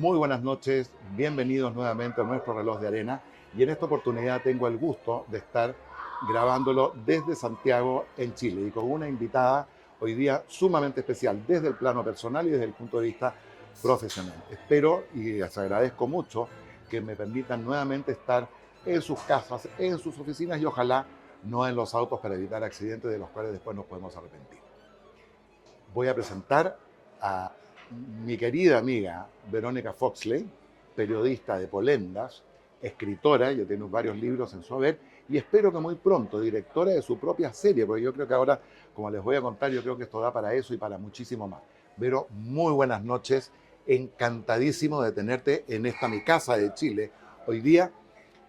Muy buenas noches, bienvenidos nuevamente a nuestro reloj de arena y en esta oportunidad tengo el gusto de estar grabándolo desde Santiago, en Chile, y con una invitada hoy día sumamente especial desde el plano personal y desde el punto de vista profesional. Espero y les agradezco mucho que me permitan nuevamente estar en sus casas, en sus oficinas y ojalá no en los autos para evitar accidentes de los cuales después nos podemos arrepentir. Voy a presentar a mi querida amiga Verónica Foxley, periodista de Polendas, escritora, ya tiene varios libros en su haber, y espero que muy pronto directora de su propia serie, porque yo creo que ahora, como les voy a contar, yo creo que esto da para eso y para muchísimo más. Vero, muy buenas noches, encantadísimo de tenerte en esta mi casa de Chile hoy día,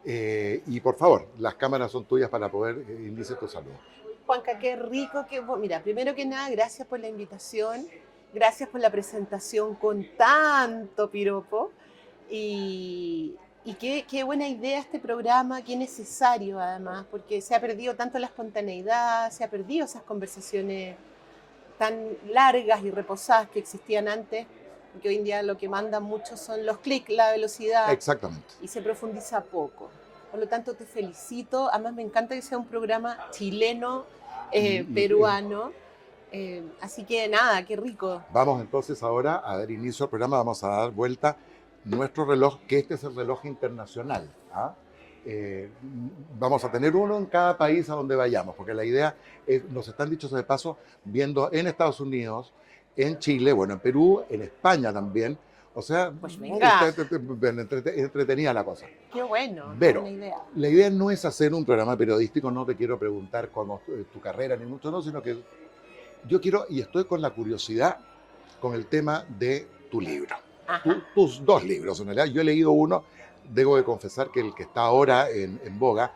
y por favor, las cámaras son tuyas para poder iniciar tu saludo. Juanca, qué rico que vos. Mira, primero que nada, gracias por la invitación, gracias por la presentación con tanto piropo y qué buena idea este programa, qué necesario además, porque se ha perdido tanto la espontaneidad, se ha perdido esas conversaciones tan largas y reposadas que existían antes, porque hoy en día lo que mandan mucho son los clics, la velocidad Exactamente. y se profundiza poco. Por lo tanto, te felicito. Además, me encanta que sea un programa chileno, peruano. Así que nada, qué rico. Vamos entonces ahora a dar inicio al programa, vamos a dar vuelta nuestro reloj, que este es el reloj internacional. ¿Ah? Eh, Vamos a tener uno en cada país a donde vayamos, porque la idea es, nos están dichos de paso, viendo en Estados Unidos, en Chile, bueno, en Perú, en España también. O sea, Pues venga, entretenida la cosa. qué bueno, qué Pero buena idea. la idea no es hacer un programa periodístico, no te quiero preguntar cómo tu carrera, ni mucho, no, sino que yo quiero, y estoy con la curiosidad, con el tema de tu libro. Ajá. Tus dos libros, en realidad. Yo he leído uno, debo de confesar que el que está ahora en boga,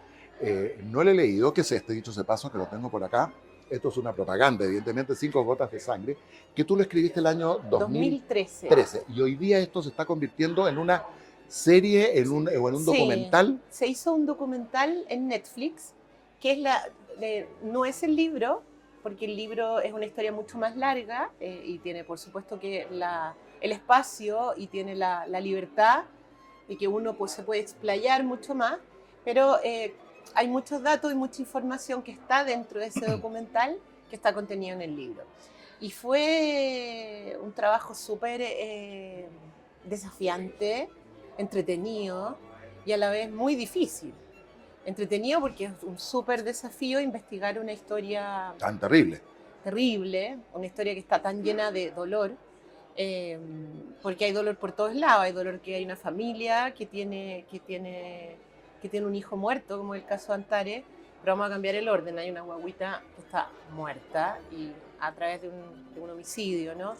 no lo he leído, que es este, dicho de paso, que lo tengo por acá. Esto es una propaganda, evidentemente, 5 gotas de sangre, que tú lo escribiste el año 2013. 2013. Y hoy día esto se está convirtiendo en una serie, o en un Sí, documental. se hizo un documental en Netflix, que es no es el libro, porque el libro es una historia mucho más larga y tiene, por supuesto, que el espacio y tiene la libertad de que uno pues, se puede explayar mucho más, pero hay muchos datos y mucha información que está dentro de ese documental que está contenido en el libro. Y fue un trabajo súper desafiante, entretenido y a la vez muy difícil. Entretenido porque es un súper desafío investigar una historia Tan terrible. terrible, una historia que está tan llena de dolor, porque hay dolor por todos lados, hay dolor que hay una familia que tiene un hijo muerto, como el caso de Antares, pero vamos a cambiar el orden, hay una guaguita que está muerta y a través de un homicidio, ¿no?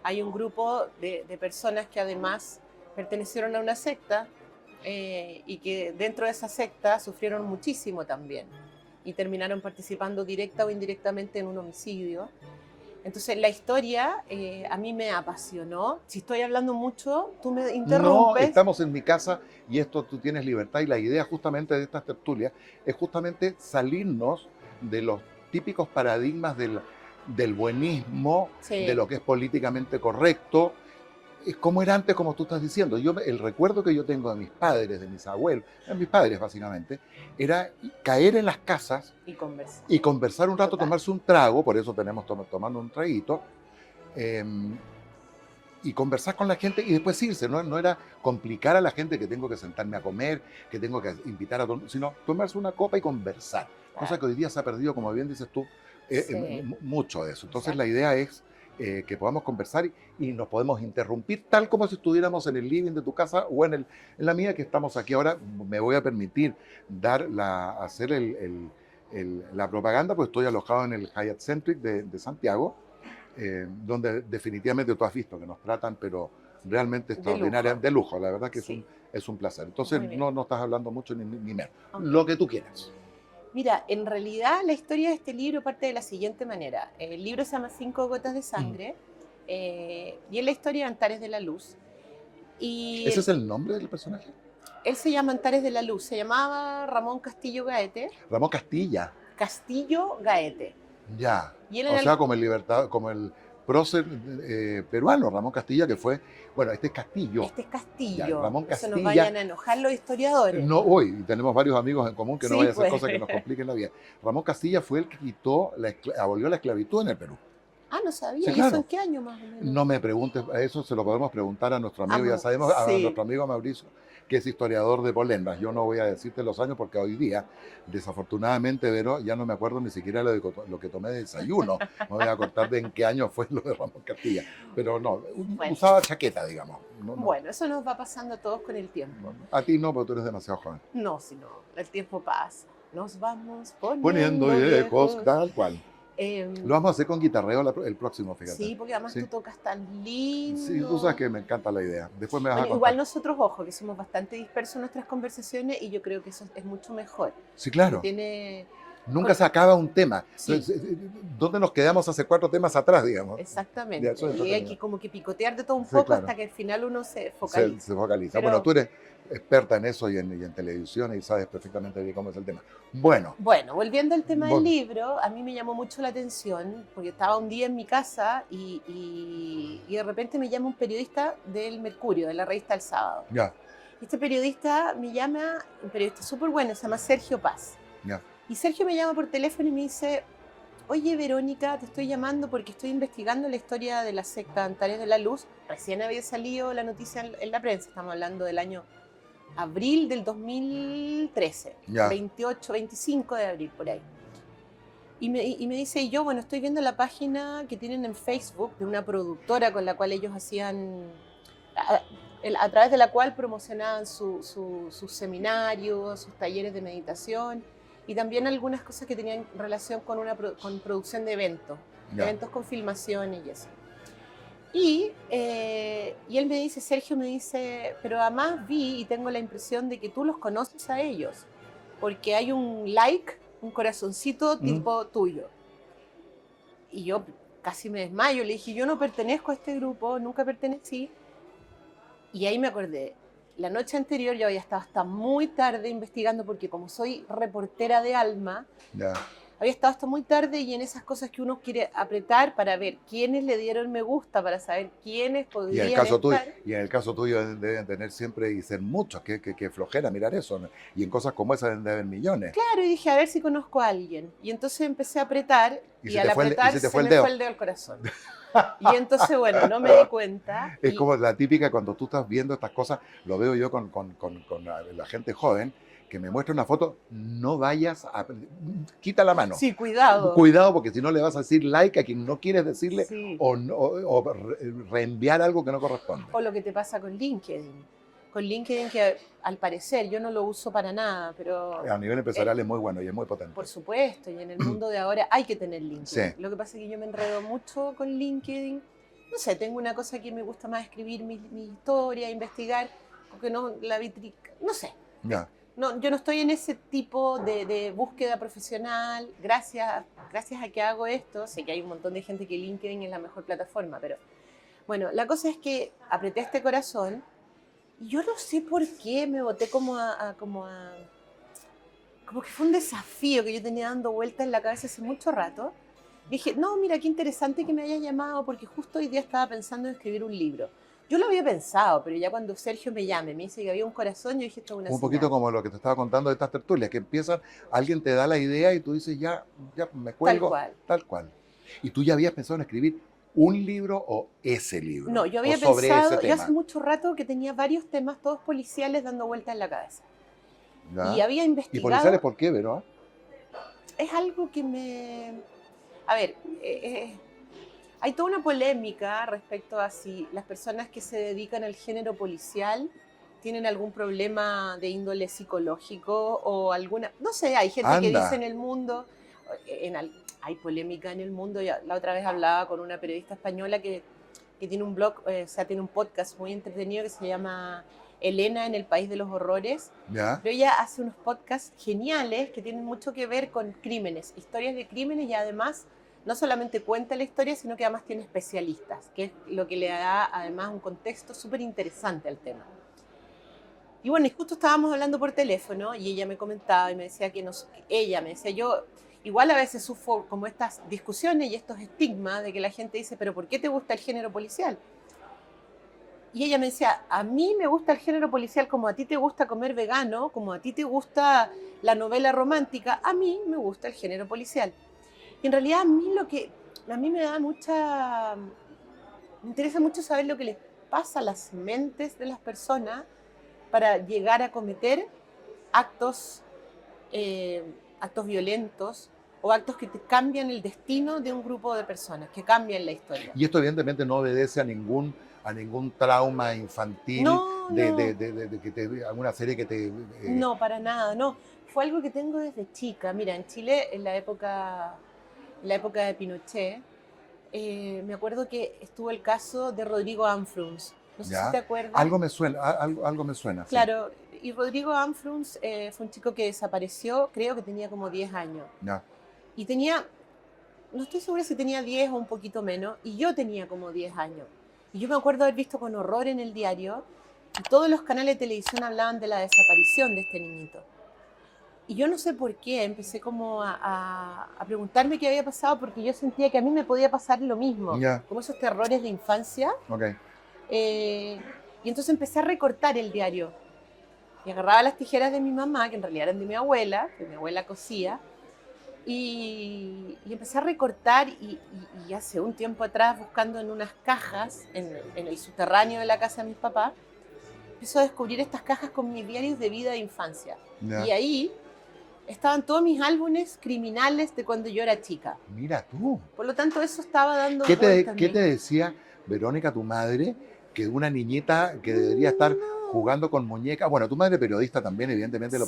Hay un grupo de personas que además pertenecieron a una secta y que dentro de esa secta sufrieron muchísimo también y terminaron participando directa o indirectamente en un homicidio. Entonces la historia a mí me apasionó. Si estoy hablando mucho, tú me No, interrumpes. estamos en mi casa y esto tú tienes libertad y la idea justamente de estas tertulias es justamente salirnos de los típicos paradigmas del buenismo, de Sí, lo que es políticamente correcto. Es como era antes, como tú estás diciendo. El recuerdo que yo tengo de mis padres, de mis abuelos, de mis padres básicamente, era caer en las casas y conversar. y conversar un rato, Total. tomarse un trago, por eso tenemos tomando un traguito, eh, y conversar con la gente y después irse. No, no era complicar a la gente que tengo que sentarme a comer, que tengo que invitar a todo, sino tomarse una copa y conversar. Cosa que hoy día se ha perdido, como bien dices tú, Sí, mucho de eso. Entonces la exacto. idea es que podamos conversar y nos podemos interrumpir tal como si estuviéramos en el living de tu casa o en la mía, que estamos aquí ahora. Me voy a permitir hacer la propaganda, pues estoy alojado en el Hyatt Centric de Santiago, donde definitivamente tú has visto que nos tratan, pero realmente De extraordinaria, lujo. de lujo. La verdad que Sí, es un placer. Entonces muy bien. no estás hablando mucho ni menos. Ok. Lo que tú quieras. Mira, en realidad la historia de este libro parte de la siguiente manera. El libro se llama 5 gotas de sangre y es la historia de Antares de la Luz. ¿Ese Y es el nombre del personaje? él se llama Antares de la Luz, se llamaba Ramón Castillo Gaete. Ramón Castilla. Castillo Gaete. Ya. Y él en O el... sea, como el libertad, como el prócer peruano, Ramón Castilla, que fue, bueno, este es Castillo. Este es Castillo. Ya, Ramón Eso nos Castilla. vayan a enojar los historiadores. No, hoy tenemos varios amigos en común que no Sí, vaya a ser pues. cosas que nos compliquen la vida. Ramón Castilla fue el que quitó, abolió la esclavitud en el Perú. Ah, no sabía. Sí, ¿Y claro. eso en qué año más o menos? No me preguntes, eso se lo podemos preguntar a nuestro amigo, ya sabemos, a sí. nuestro amigo Mauricio, que es historiador de Polendas. Yo no voy a decirte los años porque hoy día, desafortunadamente, Vero, ya no me acuerdo ni siquiera lo que tomé de desayuno. Me voy a acordar de en qué año fue lo de Ramón Castilla. Pero no, usaba chaqueta, digamos. No. Bueno, eso nos va pasando a todos con el tiempo. A ti no, porque tú eres demasiado joven. No, sino el tiempo pasa. Nos vamos Poniendo viejos, tal cual. Lo vamos a hacer con guitarreo el próximo, fíjate. Sí, porque además tú tocas tan lindo. Sí, tú sabes que me encanta la idea. Después me vas a contar. Igual nosotros, ojo, que somos bastante dispersos en nuestras conversaciones y yo creo que eso es mucho mejor. Sí, claro. Nunca se acaba un tema. Sí. ¿Dónde nos quedamos hace 4 temas atrás, digamos? Exactamente. Y hay que como que picotear de todo un poco, claro, hasta que al final uno se focaliza. Se focaliza. Pero, bueno, tú eres experta en eso y en televisión y sabes perfectamente bien cómo es el tema. Bueno, volviendo al tema del libro, a mí me llamó mucho la atención porque estaba un día en mi casa y de repente me llama un periodista del Mercurio, de la revista El Sábado. Ya. Este periodista me llama, un periodista súper bueno, se llama Sergio Paz. Ya. Y Sergio me llama por teléfono y me dice: oye, Verónica, te estoy llamando porque estoy investigando la historia de la secta Antares de la Luz. Recién había salido la noticia en la prensa, estamos hablando del año abril del 2013, ya. 28, 25 de abril, por ahí. Y me dice, y yo, bueno, estoy viendo la página que tienen en Facebook de una productora con la cual ellos hacían, a través de la cual promocionaban sus seminarios, sus talleres de meditación y también algunas cosas que tenían relación con producción de eventos, eventos con filmaciones y eso. Y él me dice, Sergio me dice, pero además vi y tengo la impresión de que tú los conoces a ellos, porque hay un like, un corazoncito tipo tuyo. Y yo casi me desmayo, le dije, yo no pertenezco a este grupo, nunca pertenecí. Y ahí me acordé, la noche anterior yo había estado hasta muy tarde investigando, porque como soy reportera de alma, había estado hasta muy tarde y en esas cosas que uno quiere apretar para ver quiénes le dieron me gusta, para saber quiénes podrían estar. Y en el caso tuyo deben tener siempre y ser muchos, que flojera mirar eso, ¿no? Y en cosas como esas deben de haber millones. Claro, y dije, a ver si conozco a alguien. Y entonces empecé a apretar y al apretar se me fue el dedo al corazón. Y entonces, bueno, no me di cuenta. Es como la típica cuando tú estás viendo estas cosas, lo veo yo con la gente joven, que me muestra una foto, no vayas a... Quita la mano. Sí, cuidado. Cuidado, porque si no le vas a decir like a quien no quieres decirle, sí, o reenviar algo que no corresponde. O lo que te pasa con LinkedIn. Con LinkedIn, que al parecer yo no lo uso para nada, pero... A nivel empresarial es muy bueno y es muy potente. Por supuesto, y en el mundo de ahora hay que tener LinkedIn. Sí. Lo que pasa es que yo me enredo mucho con LinkedIn. No sé, tengo una cosa que me gusta más, escribir mi historia, investigar, porque no la vitrica, no sé. Ya. No, yo no estoy en ese tipo de búsqueda profesional. Gracias a que hago esto, sé que hay un montón de gente que LinkedIn es la mejor plataforma, pero bueno, la cosa es que apreté este corazón y yo no sé por qué me boté como que fue un desafío que yo tenía dando vueltas en la cabeza hace mucho rato. Dije, no, mira, qué interesante que me hayas llamado, porque justo hoy día estaba pensando en escribir un libro. Yo lo había pensado, pero ya cuando Sergio me llame, me dice que había un corazón, yo dije, esto es una Un señal. poquito como lo que te estaba contando de estas tertulias, que empiezan, alguien te da la idea y tú dices, ya me cuelgo. Tal cual. ¿Y tú ya habías pensado en escribir un libro o ese libro? No, yo había pensado, yo hace mucho rato que tenía varios temas, todos policiales, dando vueltas en la cabeza. ¿Ya? Y había investigado... ¿Y policiales por qué, Vero? Es algo que me... A ver, hay toda una polémica respecto a si las personas que se dedican al género policial tienen algún problema de índole psicológico o alguna... No sé, hay gente que dice en el mundo... hay polémica en el mundo. La otra vez hablaba con una periodista española que tiene un blog, tiene un podcast muy entretenido que se llama Elena en el País de los Horrores. ¿Ya? Pero ella hace unos podcasts geniales que tienen mucho que ver con crímenes, historias de crímenes, y además no solamente cuenta la historia, sino que además tiene especialistas, que es lo que le da además un contexto súper interesante al tema. Y bueno, y justo estábamos hablando por teléfono y ella me comentaba y me decía igual a veces sufro como estas discusiones y estos estigmas de que la gente dice, pero ¿por qué te gusta el género policial? Y ella me decía, a mí me gusta el género policial como a ti te gusta comer vegano, como a ti te gusta la novela romántica, a mí me gusta el género policial. Y en realidad a mí me da me interesa mucho saber lo que les pasa a las mentes de las personas para llegar a cometer actos, actos violentos o actos que te cambian el destino de un grupo de personas, que cambian la historia. Y esto evidentemente no obedece a ningún trauma infantil No, no, de que alguna serie que te... no, para nada, no. Fue algo que tengo desde chica. Mira, en Chile, en la época de Pinochet, me acuerdo que estuvo el caso de Rodrigo Amfruns. No sé si te ¿Ya? acuerdas. Algo me suena, sí. Claro, y Rodrigo Amfruns fue un chico que desapareció, creo que tenía como 10 años. Ya. Y tenía, no estoy segura si tenía 10 o un poquito menos, y yo tenía como 10 años. Y yo me acuerdo haber visto con horror en el diario, y todos los canales de televisión hablaban de la desaparición de este niñito. Y yo no sé por qué, empecé como a preguntarme qué había pasado, porque yo sentía que a mí me podía pasar lo mismo, Ya. como esos terrores de infancia. Ok. Eh, y entonces empecé a recortar el diario. Y agarraba las tijeras de mi mamá, que en realidad eran de mi abuela, que mi abuela cosía, y empecé a recortar y hace un tiempo atrás, buscando en unas cajas, en el subterráneo de la casa de mis papás, empiezo a descubrir estas cajas con mis diarios de vida de infancia. Ya. Y ahí estaban todos mis álbumes criminales de cuando yo era chica. Mira tú. Por lo tanto, eso estaba dando vueltas en ¿Qué mí. te decía Verónica, tu madre, que una niñita que debería estar No, jugando con muñecas? Bueno, tu madre periodista también, evidentemente,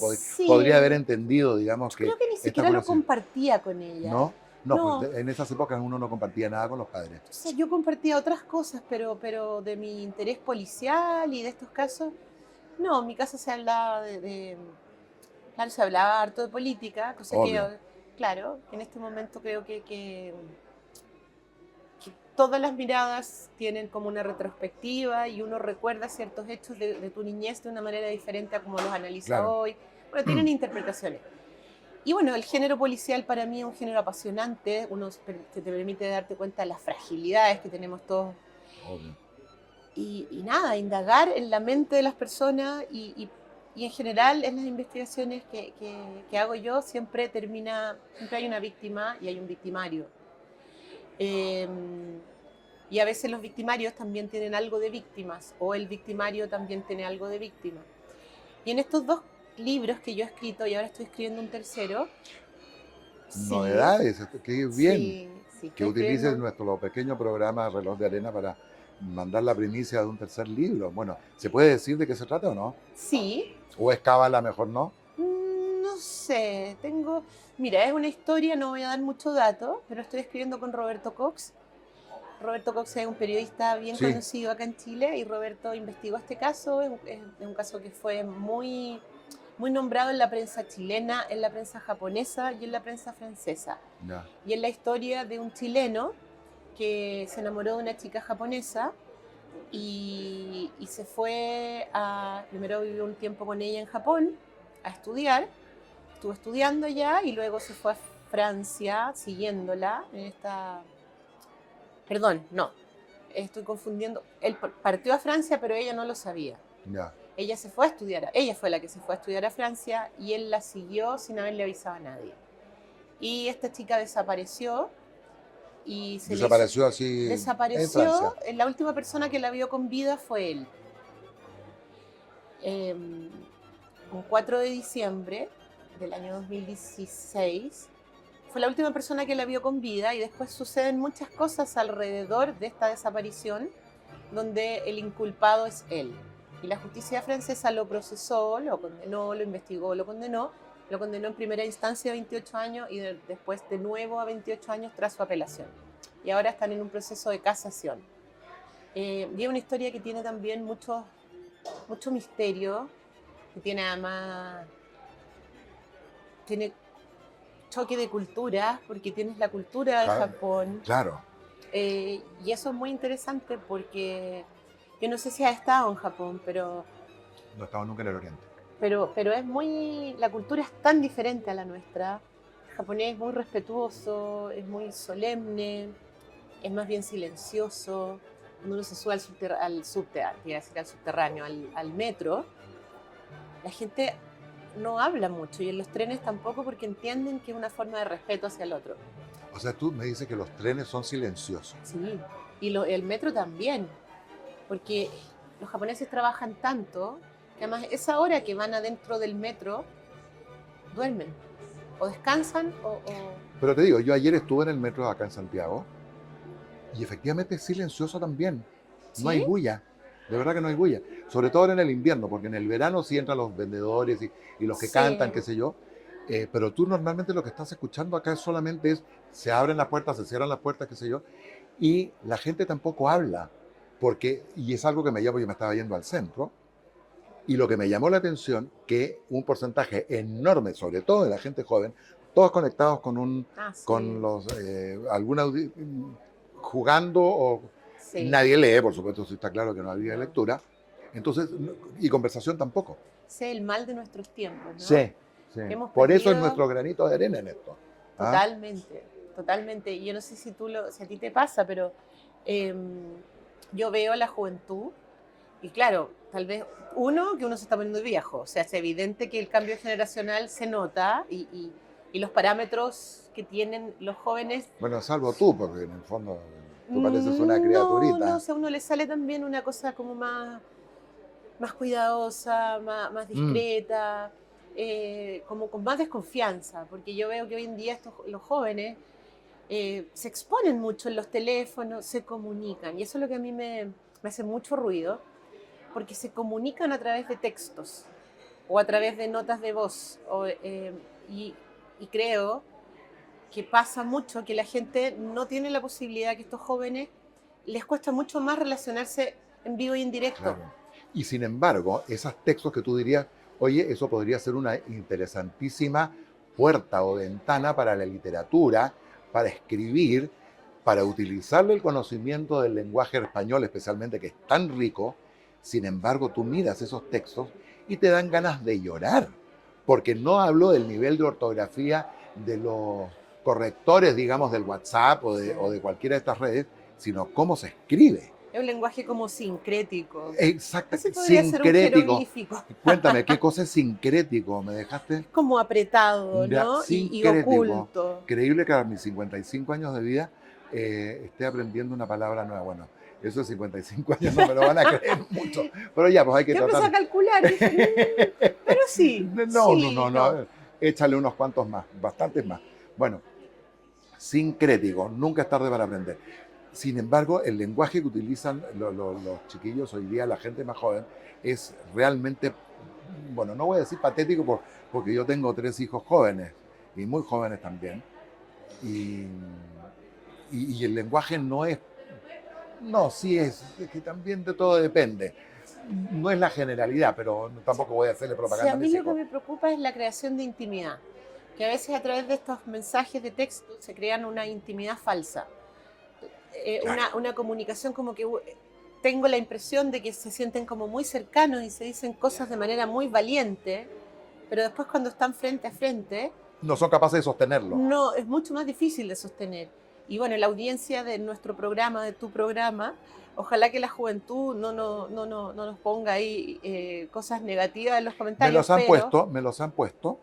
podría haber sí, entendido, digamos, yo que creo que ni esta siquiera lo curiosidad. compartía con ella. ¿No? No, pues No, en esas épocas uno no compartía nada con los padres. o sea, yo compartía otras cosas, pero de mi interés policial y de estos casos, no, en mi casa se hablaba claro, se hablaba harto de política, cosa que, Obvio. claro, en este momento creo que todas las miradas tienen como una retrospectiva y uno recuerda ciertos hechos de tu niñez de una manera diferente a como los analiza Claro. hoy. Bueno, tienen interpretaciones. Y bueno, el género policial para mí es un género apasionante, que te permite darte cuenta de las fragilidades que tenemos todos. Obvio. Y nada, indagar en la mente de las personas y en general en las investigaciones que hago yo siempre hay una víctima y hay un victimario. Eh, y a veces los victimarios también tienen algo de víctimas o el victimario también tiene algo de víctima. Y en estos dos libros que yo he escrito y ahora estoy escribiendo un tercero, sí, Novedades, qué bien sí, que estoy utilices escribiendo. nuestro pequeño programa Reloj de Arena para mandar la primicia de un tercer libro. Bueno, ¿se puede decir de qué se trata o no? Sí, ¿O es cábala mejor no? no sé, mira, es una historia, no voy a dar mucho dato, pero estoy escribiendo con Roberto Cox. Roberto Cox es un periodista bien Sí, conocido acá en Chile y Roberto investigó este caso, es un caso que fue muy nombrado en la prensa chilena, en la prensa japonesa y en la prensa francesa. ya. Y es la historia de un chileno que se enamoró de una chica japonesa y se fue primero vivió un tiempo con ella en Japón a estudiar, estuvo estudiando allá y luego se fue a Francia siguiéndola en esta... Perdón, no, estoy confundiendo. Él partió a Francia, pero ella no lo sabía. Ya. Ella se fue a estudiar, ella fue la que se fue a estudiar a Francia y él la siguió sin haberle avisado a nadie. Y esta chica desapareció y se le hizo... Desapareció así en Francia. Desapareció, la última persona que la vio con vida fue él. Un 4 de diciembre del año 2016 fue la última persona que la vio con vida y después suceden muchas cosas alrededor de esta desaparición donde el inculpado es él. Y la justicia francesa lo procesó, lo condenó, lo investigó, lo condenó en primera instancia a 28 años y después de nuevo a 28 años tras su apelación. Y ahora están en un proceso de casación. Y es una historia que tiene también mucho misterio, que tiene además tiene choque de culturas, porque tienes la cultura de Claro. Japón, Claro. y eso es muy interesante porque yo no sé si has estado en Japón, No estaba nunca en el Oriente. pero la cultura es tan diferente a la nuestra. japonés es muy respetuoso, es muy solemne, es más bien silencioso. Cuando uno se sube al subterráneo, al metro, la gente no habla mucho y en los trenes tampoco porque entienden que es una forma de respeto hacia el otro. O sea, tú me dices que los trenes son silenciosos. Sí, y el metro también, porque los japoneses trabajan tanto que además esa hora que van adentro del metro duermen o descansan o... Pero te digo, yo ayer estuve en el metro acá en Santiago y efectivamente es silencioso también. No hay ¿Sí? bulla. De verdad que no hay bulla. Sobre todo en el invierno, porque en el verano sí entran los vendedores y los que Sí. cantan, qué sé yo. Pero tú normalmente lo que estás escuchando acá solamente es, se abren las puertas, se cierran las puertas, qué sé yo, y la gente tampoco habla, porque, y es algo que me llamó, yo me estaba yendo al centro, y lo que me llamó la atención, que un porcentaje enorme, sobre todo de la gente joven, todos conectados con Sí, los, jugando, o sí. nadie lee, por supuesto, si está claro que no había No. lectura, entonces, y conversación tampoco. Ese es el mal de nuestros tiempos, ¿no? Sí, sí. Que hemos Por eso es perdido nuestro granito de arena en esto. ¿Ah? totalmente, totalmente. Y yo no sé si a ti te pasa, pero yo veo a la juventud y claro, tal vez que uno se está poniendo viejo, o sea, es evidente que el cambio generacional se nota y los parámetros que tienen los jóvenes, Bueno, salvo tú, porque en el fondo tú pareces una no, o criaturita. sea, a uno le sale también una cosa como más cuidadosa, más Mm. discreta, como con más desconfianza, porque yo veo que hoy en día los jóvenes se exponen mucho en los teléfonos, se comunican, y eso es lo que a mí me hace mucho ruido, porque se comunican a través de textos o a través de notas de voz, y, y creo que pasa mucho que la gente no tiene la posibilidad, que estos jóvenes les cuesta mucho más relacionarse en vivo y en directo. Claro. Y sin embargo, esos textos que tú dirías, oye, eso podría ser una interesantísima puerta o ventana para la literatura, para escribir, para utilizarle el conocimiento del lenguaje español, especialmente que es tan rico. Sin embargo, tú miras esos textos y te dan ganas de llorar, porque no hablo del nivel de ortografía de los correctores, digamos, del WhatsApp o de cualquiera de estas redes, sino cómo se escribe. Es un lenguaje como sincrético. Exacto, Ese podría ser un sincrético. jeroglífico. Cuéntame, ¿qué cosa es sincrético? ¿Me dejaste? Es como apretado, Ya, ¿no? Y sincrético. oculto. Creíble que a mis 55 años de vida esté aprendiendo una palabra nueva. Bueno, eso de 55 años no me lo van a creer mucho. Pero ya, pues hay que Yo empecé a tratar. calcular, dije, pero sí, sí, no. No. Échale unos cuantos más, bastantes más. Bueno, sincrético, nunca es tarde para aprender. Sin embargo, el lenguaje que utilizan los chiquillos hoy día, la gente más joven, es realmente, bueno, no voy a decir patético porque yo tengo 3 hijos jóvenes y muy jóvenes también. Y, y el lenguaje no es, no, sí es que también de todo depende. No es la generalidad, pero tampoco voy a hacerle Sí, propaganda a a mí mis lo que hijos. me preocupa es la creación de intimidad, que a veces a través de estos mensajes de texto se crean una intimidad falsa, Claro. una comunicación como que tengo la impresión de que se sienten como muy cercanos y se dicen cosas de manera muy valiente, pero después cuando están frente a frente, No son capaces de sostenerlo. no, es mucho más difícil de sostener. Y bueno, la audiencia de nuestro programa, de tu programa, ojalá que la juventud no nos ponga ahí cosas negativas en los Me comentarios, los han pero puesto, me los han puesto.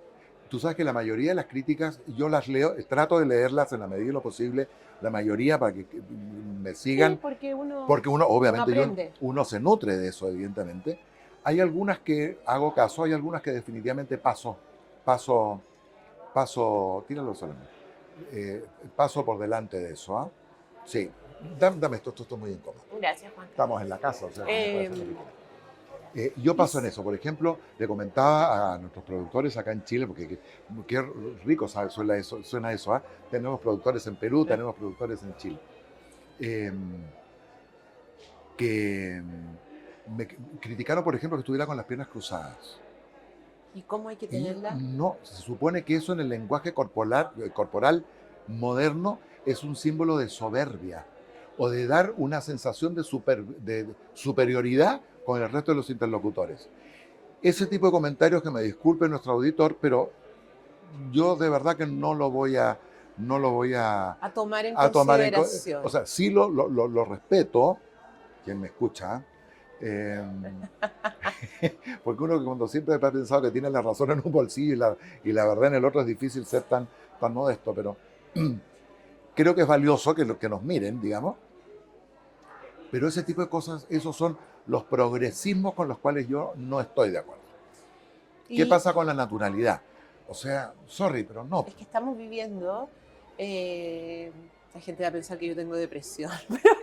Tú sabes que la mayoría de las críticas yo las leo, trato de leerlas en la medida de lo posible, la mayoría para que me sí, sigan, porque porque uno, uno obviamente, aprende. uno se nutre de eso, evidentemente. Hay algunas que hago caso, hay algunas que definitivamente paso, tíralo solamente, paso por delante de eso, ¿ah? Sí, dame esto es muy incómodo. Gracias, Juan. Estamos en la casa, o sea, que me puede Eh, hacer lo que quiera. Yo paso en eso, por ejemplo, le comentaba a nuestros productores acá en Chile, porque qué rico suena eso, ¿ah? Tenemos productores en Perú, tenemos productores en Chile, eh, que me criticaron, por ejemplo, que estuviera con las piernas cruzadas. ¿Y cómo hay que Y tenerla? no, se supone que eso en el lenguaje corporal moderno es un símbolo de soberbia o de dar una sensación de superioridad con el resto de los interlocutores. Ese tipo de comentarios, que me disculpe nuestro auditor, pero yo de verdad que no lo voy A tomar en a tomar consideración. o sea, sí lo respeto, quien me escucha, eh, porque uno cuando siempre ha pensado que tiene la razón en un bolsillo y la verdad en el otro es difícil ser tan modesto, pero creo que es valioso que nos miren, digamos, pero ese tipo de cosas, esos son los progresismos con los cuales yo no estoy de acuerdo. ¿Qué Y pasa con la naturalidad? O sea, sorry, pero no. es que estamos viviendo, eh, la gente va a pensar que yo tengo depresión, pero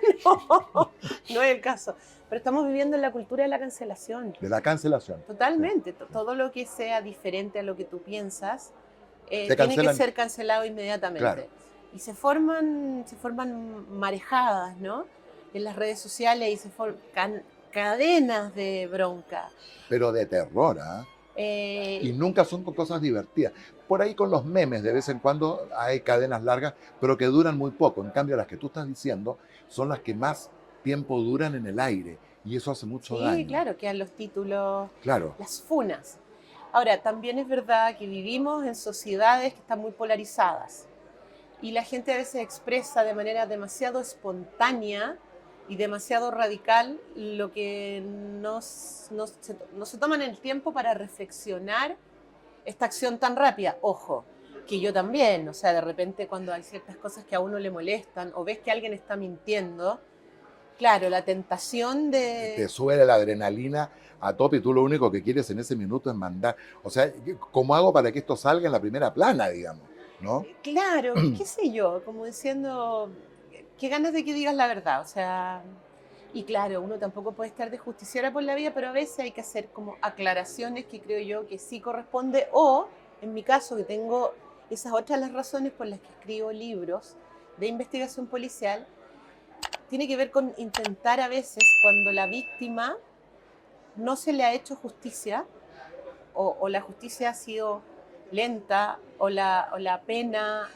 no, no es el caso. Pero estamos viviendo en la cultura de la cancelación. De la cancelación. Sí. Totalmente. Todo lo que sea diferente a lo que tú piensas Se tiene que cancelan, ser cancelado claro, inmediatamente. Y se forman marejadas, ¿no? En las redes sociales y se forman cadenas de bronca. pero de terror, ¿ah? Y Eh, nunca son con cosas divertidas. Por ahí con los memes de vez en cuando hay cadenas largas, pero que duran muy poco. En cambio, las que tú estás diciendo son las que más tiempo duran en el aire y eso hace mucho sí, daño. claro, quedan los títulos, Claro, las funas. Ahora, también es verdad que vivimos en sociedades que están muy polarizadas y la gente a veces expresa de manera demasiado espontánea y demasiado radical lo que no se toman el tiempo para reflexionar esta acción tan rápida. Ojo, que yo también, o sea, de repente cuando hay ciertas cosas que a uno le molestan o ves que alguien está mintiendo, claro, la tentación te de... sube la adrenalina a tope y tú lo único que quieres en ese minuto es mandar. O sea, ¿cómo hago para que esto salga en la primera plana, digamos? ¿No? Claro, qué sé yo, como diciendo, qué ganas de que digas la verdad, o sea, y claro, uno tampoco puede estar de justiciera por la vida, pero a veces hay que hacer como aclaraciones que creo yo que sí corresponde, o en mi caso que tengo esas otras las razones por las que escribo libros de investigación policial, tiene que ver con intentar a veces cuando la víctima no se le ha hecho justicia o la justicia ha sido lenta o la pena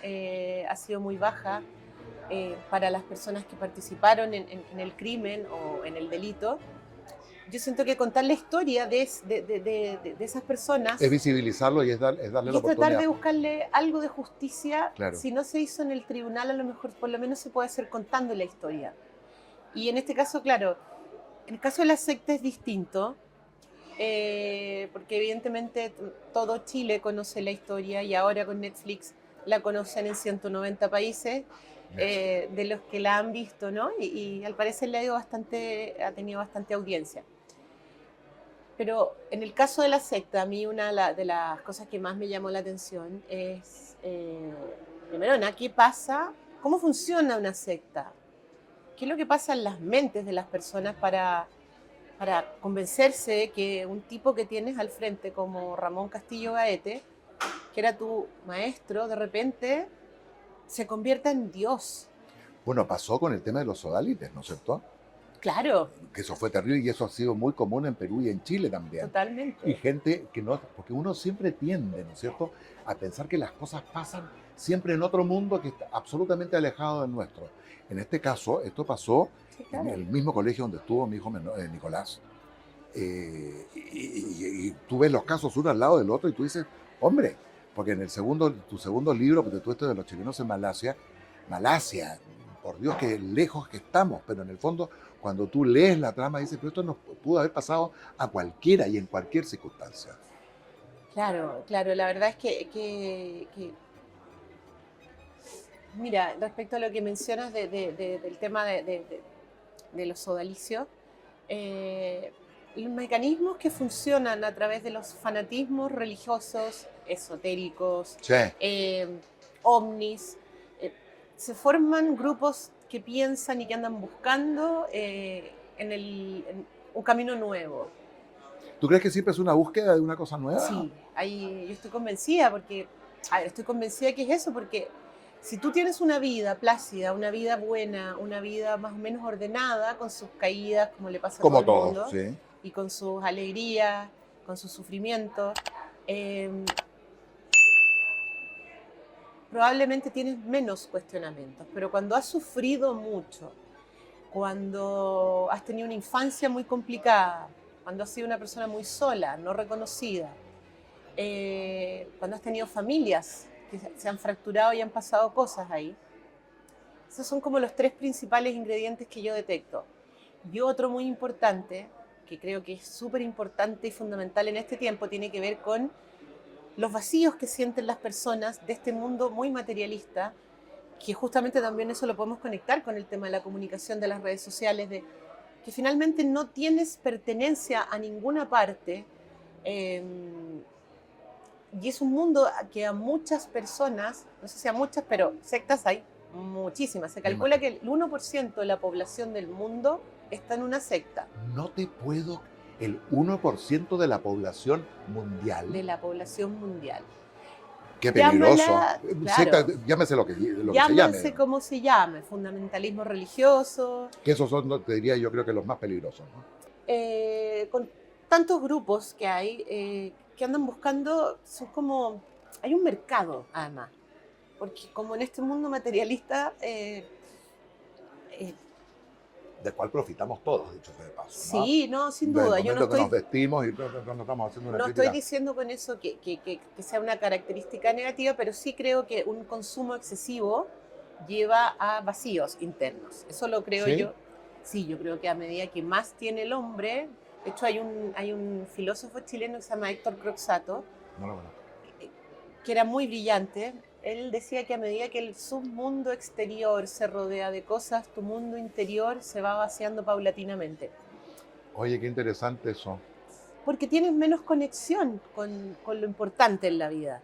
ha sido muy baja para las personas que participaron en el crimen o en el delito. Yo siento que contar la historia de esas Es personas visibilizarlo y es darle y la es tratar oportunidad. de buscarle algo de justicia. Claro. Si no se hizo en el tribunal, a lo mejor por lo menos se puede hacer contando la historia. Y en este caso, claro, en el caso de la secta es distinto, porque evidentemente todo Chile conoce la historia y ahora con Netflix la conocen en 190 países de los que la han visto, ¿no? Y al parecer le ha, ido bastante, ha tenido bastante audiencia. Pero en el caso de la secta, a mí una de las cosas que más me llamó la atención es, primero, ¿qué pasa? ¿Cómo funciona una secta? ¿Qué es lo que pasa en las mentes de las personas para convencerse que un tipo que tienes al frente como Ramón Castillo Gaete, que era tu maestro, de repente se convierta en Dios? Bueno, pasó con el tema de los sodalites, ¿no es cierto? Claro, Que eso fue terrible y eso ha sido muy común en Perú y en Chile también. Y totalmente. gente que no, porque uno siempre tiende, ¿no es cierto?, a pensar que las cosas pasan siempre en otro mundo que está absolutamente alejado del nuestro. En este caso, esto pasó Sí, en claro. el mismo colegio donde estuvo mi hijo Nicolás. Y tú ves los casos uno al lado del otro y tú dices, hombre, porque en tu segundo libro, porque tú esto de los chilenos en Malasia, Malasia, por Dios que lejos que estamos, pero en el fondo, cuando tú lees la trama, dices, pero esto nos pudo haber pasado a cualquiera y en cualquier circunstancia. Claro, claro. La verdad es mira, respecto a lo que mencionas del tema de los sodalicios, eh, los mecanismos que funcionan a través de los fanatismos religiosos, esotéricos, Sí, eh, ovnis, eh, se forman grupos que piensan y que andan buscando en un camino nuevo. ¿tú crees que siempre es una búsqueda de una cosa nueva? Sí, ahí yo estoy convencida porque, a ver, estoy convencida que es eso, porque si tú tienes una vida plácida, una vida buena, una vida más o menos ordenada, con sus caídas, como le pasa a todo Como el todos, mundo, sí. y con sus alegrías, con sus sufrimientos, eh, probablemente tienes menos cuestionamientos, pero cuando has sufrido mucho, cuando has tenido una infancia muy complicada, cuando has sido una persona muy sola, no reconocida, cuando has tenido familias que se han fracturado y han pasado cosas ahí. Esos son como los tres principales ingredientes que yo detecto. Y otro muy importante, que creo que es súper importante y fundamental en este tiempo, tiene que ver con los vacíos que sienten las personas de este mundo muy materialista, que justamente también eso lo podemos conectar con el tema de la comunicación de las redes sociales, de que finalmente no tienes pertenencia a ninguna parte, y es un mundo que a muchas personas, no sé si a muchas, pero sectas hay muchísimas. Se calcula que el 1% de la población del mundo está en una secta. No te puedo... El 1% de la población mundial. De la población mundial. Qué peligroso. Llámala, claro. Secta, llámese lo que se llame. Llámese como se llame, fundamentalismo religioso. Que esos son, te diría, yo creo que los más peligrosos, ¿no? Con tantos grupos que hay que andan buscando, son como... Hay un mercado, además. Porque como en este mundo materialista... del cual profitamos todos, dicho sea de paso, ¿no? Sí, no, sin duda. Yo no estoy, que nos vestimos y no estamos haciendo una no crítica. estoy diciendo con eso que sea una característica negativa, pero sí creo que un consumo excesivo lleva a vacíos internos. Eso lo creo ¿Sí? yo. Sí, yo creo que a medida que más tiene el hombre, de hecho hay un filósofo chileno que se llama Héctor Croxatto, No lo conozco. que era muy brillante. Él decía que a medida que el submundo exterior se rodea de cosas, tu mundo interior se va vaciando paulatinamente. Oye, qué interesante eso. Porque tienes menos conexión con lo importante en la vida.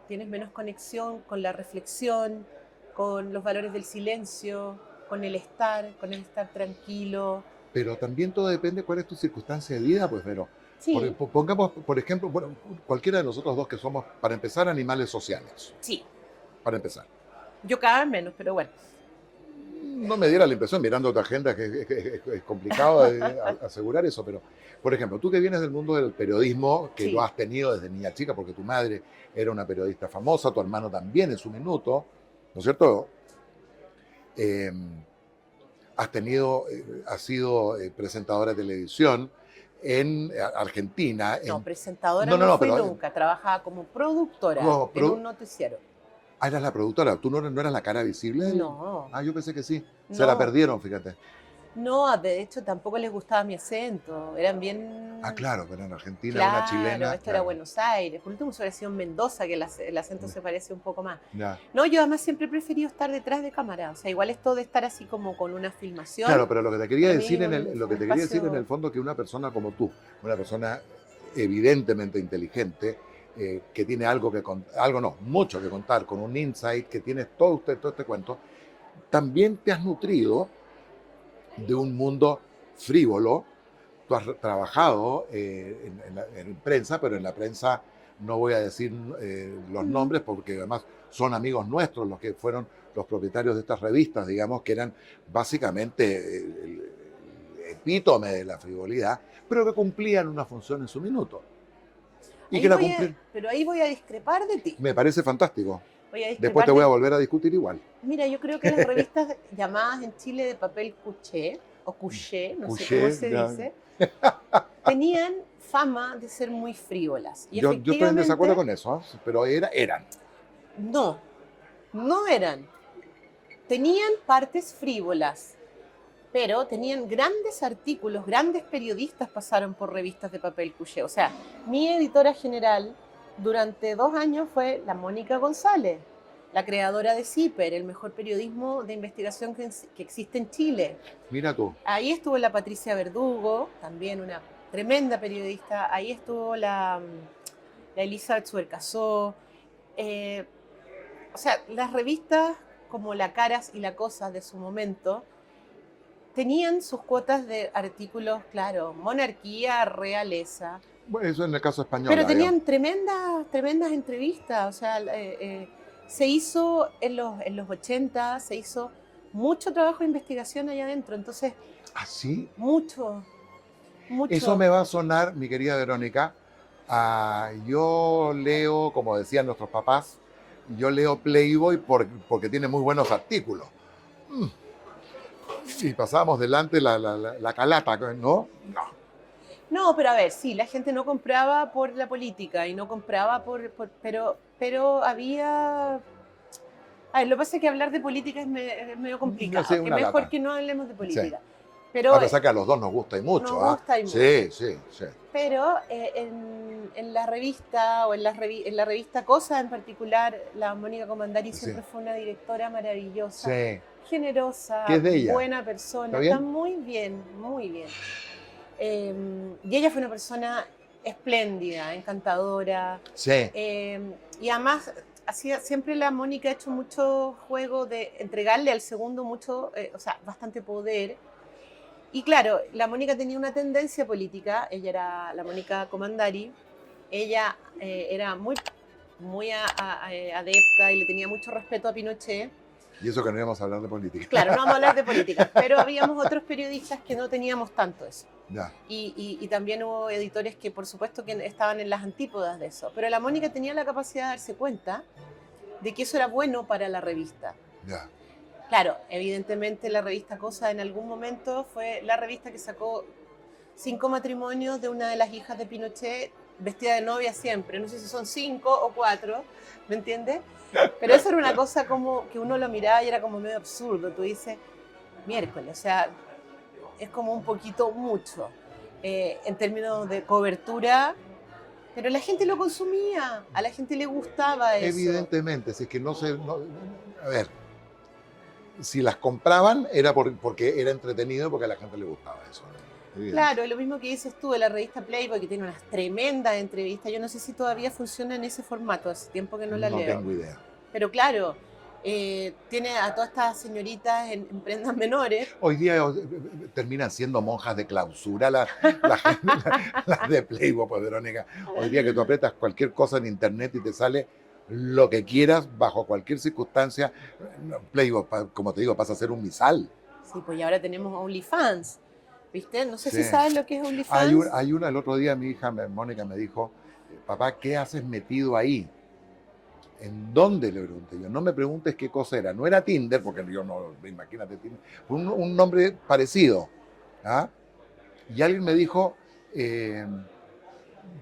Tienes menos conexión con la reflexión, con los valores del silencio, con el estar tranquilo. Pero también todo depende cuál es tu circunstancia de vida, pues, pero Sí, pongamos, por ejemplo, bueno, cualquiera de nosotros dos que somos, para empezar, animales sociales. sí. Para empezar. Yo cada vez menos, pero bueno. No me diera la impresión, mirando tu agenda, que es complicado asegurar eso, pero, por ejemplo, tú que vienes del mundo del periodismo, que Sí. lo has tenido desde niña chica, porque tu madre era una periodista famosa, tu hermano también en su minuto, ¿no es cierto? Has sido presentadora de televisión en Argentina. No, presentadora No, no fui pero... nunca. Trabajaba como productora en un noticiero. Ah, eras la productora. ¿Tú no eras la cara visible? No. Ah, yo pensé que sí. Se No. la perdieron, fíjate. No, de hecho tampoco les gustaba mi acento. Eran bien... Ah, claro, pero en Argentina Claro, una chilena. esto era Buenos Aires. Por último, hubiera sido en Mendoza, que el acento se parece un poco más. Ya. No, yo además siempre he preferido estar detrás de cámara. O sea, igual esto de estar así como con una filmación. Claro, pero lo que te quería para mí decir un espacio- en el fondo, que una persona como tú, una persona evidentemente inteligente, que tiene mucho que contar, con un insight, que tienes todo este cuento, también te has nutrido de un mundo frívolo. Tú has trabajado en prensa, pero en la prensa no voy a decir los nombres, porque además son amigos nuestros los que fueron los propietarios de estas revistas, digamos, que eran básicamente el epítome de la frivolidad, pero que cumplían una función en su minuto. Y que la cumplían. Pero ahí voy a discrepar de ti. Me parece fantástico. Voy a discrepar Después te voy a de- volver a discutir igual. Mira, yo creo que las revistas llamadas en Chile de papel couché, o couché, no sé Couché, cómo se ya. dice, tenían fama de ser muy frívolas. Y Yo estoy en efectivamente, desacuerdo con eso, ¿eh? Pero eran. no eran. Tenían partes frívolas, pero tenían grandes artículos, grandes periodistas pasaron por revistas de papel couché. O sea, mi editora general durante 2 años fue la Mónica González, la creadora de CIPER, el mejor periodismo de investigación que existe en Chile. Mira tú. Ahí estuvo la Patricia Verdugo, también una tremenda periodista. Ahí estuvo la Elizabeth Suercasó. O sea, las revistas como La Caras y La Cosa de su momento tenían sus cuotas de artículos, claro, monarquía, realeza. Bueno, eso en el caso español. Pero tenían tremendas entrevistas. O sea, se hizo en los 80, se hizo mucho trabajo de investigación allá adentro. Entonces, ¿Así? mucho. Eso me va a sonar, mi querida Verónica, yo leo, como decían nuestros papás, yo leo Playboy porque tiene muy buenos artículos. Y pasábamos delante la calata, ¿no? No. No, pero a ver, sí, la gente no compraba por la política y no compraba pero había... A ver, lo que pasa es que hablar de política es medio No sé, complicado, que una mejor lata. que no hablemos de Sí. política. A Pero pesar que a los dos nos gusta y nos mucho, ¿ah? gusta y mucho. Sí, sí, sí. Pero en la revista o en la revista Cosa en particular, la Mónica Comandari Sí, siempre fue una directora maravillosa, sí. ¿Qué generosa, es de ella? buena ¿Está persona, está bien? muy bien, muy bien. Y ella fue una persona espléndida, encantadora, Sí. y además siempre la Mónica ha hecho mucho juego de entregarle al segundo mucho, o sea, bastante poder. Y claro, la Mónica tenía una tendencia política, ella era la Mónica Comandari, ella era muy adepta y le tenía mucho respeto a Pinochet. Y eso que no íbamos a hablar de política. Claro, no vamos a hablar de política, pero habíamos otros periodistas que no teníamos tanto eso. Ya. Y también hubo editores que por supuesto que estaban en las antípodas de eso. Pero la Mónica tenía la capacidad de darse cuenta de que eso era bueno para la revista. Ya. Claro, evidentemente la revista Cosa en algún momento fue la revista que sacó 5 matrimonios de una de las hijas de Pinochet vestida de novia siempre. No sé si son 5 o 4, ¿me entiendes? Pero eso era una cosa como que uno lo miraba y era como medio absurdo. Tú dices, miércoles, o sea, es como un poquito mucho en términos de cobertura, pero la gente lo consumía, a la gente le gustaba eso. Evidentemente, si es que no se... a ver, si las compraban era porque era entretenido, porque a la gente le gustaba eso. Evidente. Claro, lo mismo que dices tú de la revista Playboy, que tiene unas tremendas entrevistas. Yo no sé si todavía funciona en ese formato, hace tiempo que no la No leo. tengo idea. Pero claro, tiene a todas estas señoritas en prendas menores. Hoy día terminan siendo monjas de clausura las de Playboy, pues, Verónica. Hoy día que tú aprietas cualquier cosa en internet y te sale lo que quieras, bajo cualquier circunstancia, Playboy, como te digo, pasa a ser un misal. Sí, pues y ahora tenemos OnlyFans, ¿viste? No sé Sí. si sabes lo que es OnlyFans. Hay una, el otro día mi hija Mónica me dijo, papá, ¿qué haces metido ahí? ¿En dónde? Le pregunté yo. No me preguntes qué cosa era. No era Tinder, porque yo no, imagínate, Tinder. Fue un nombre parecido. ¿Ah? Y alguien me dijo,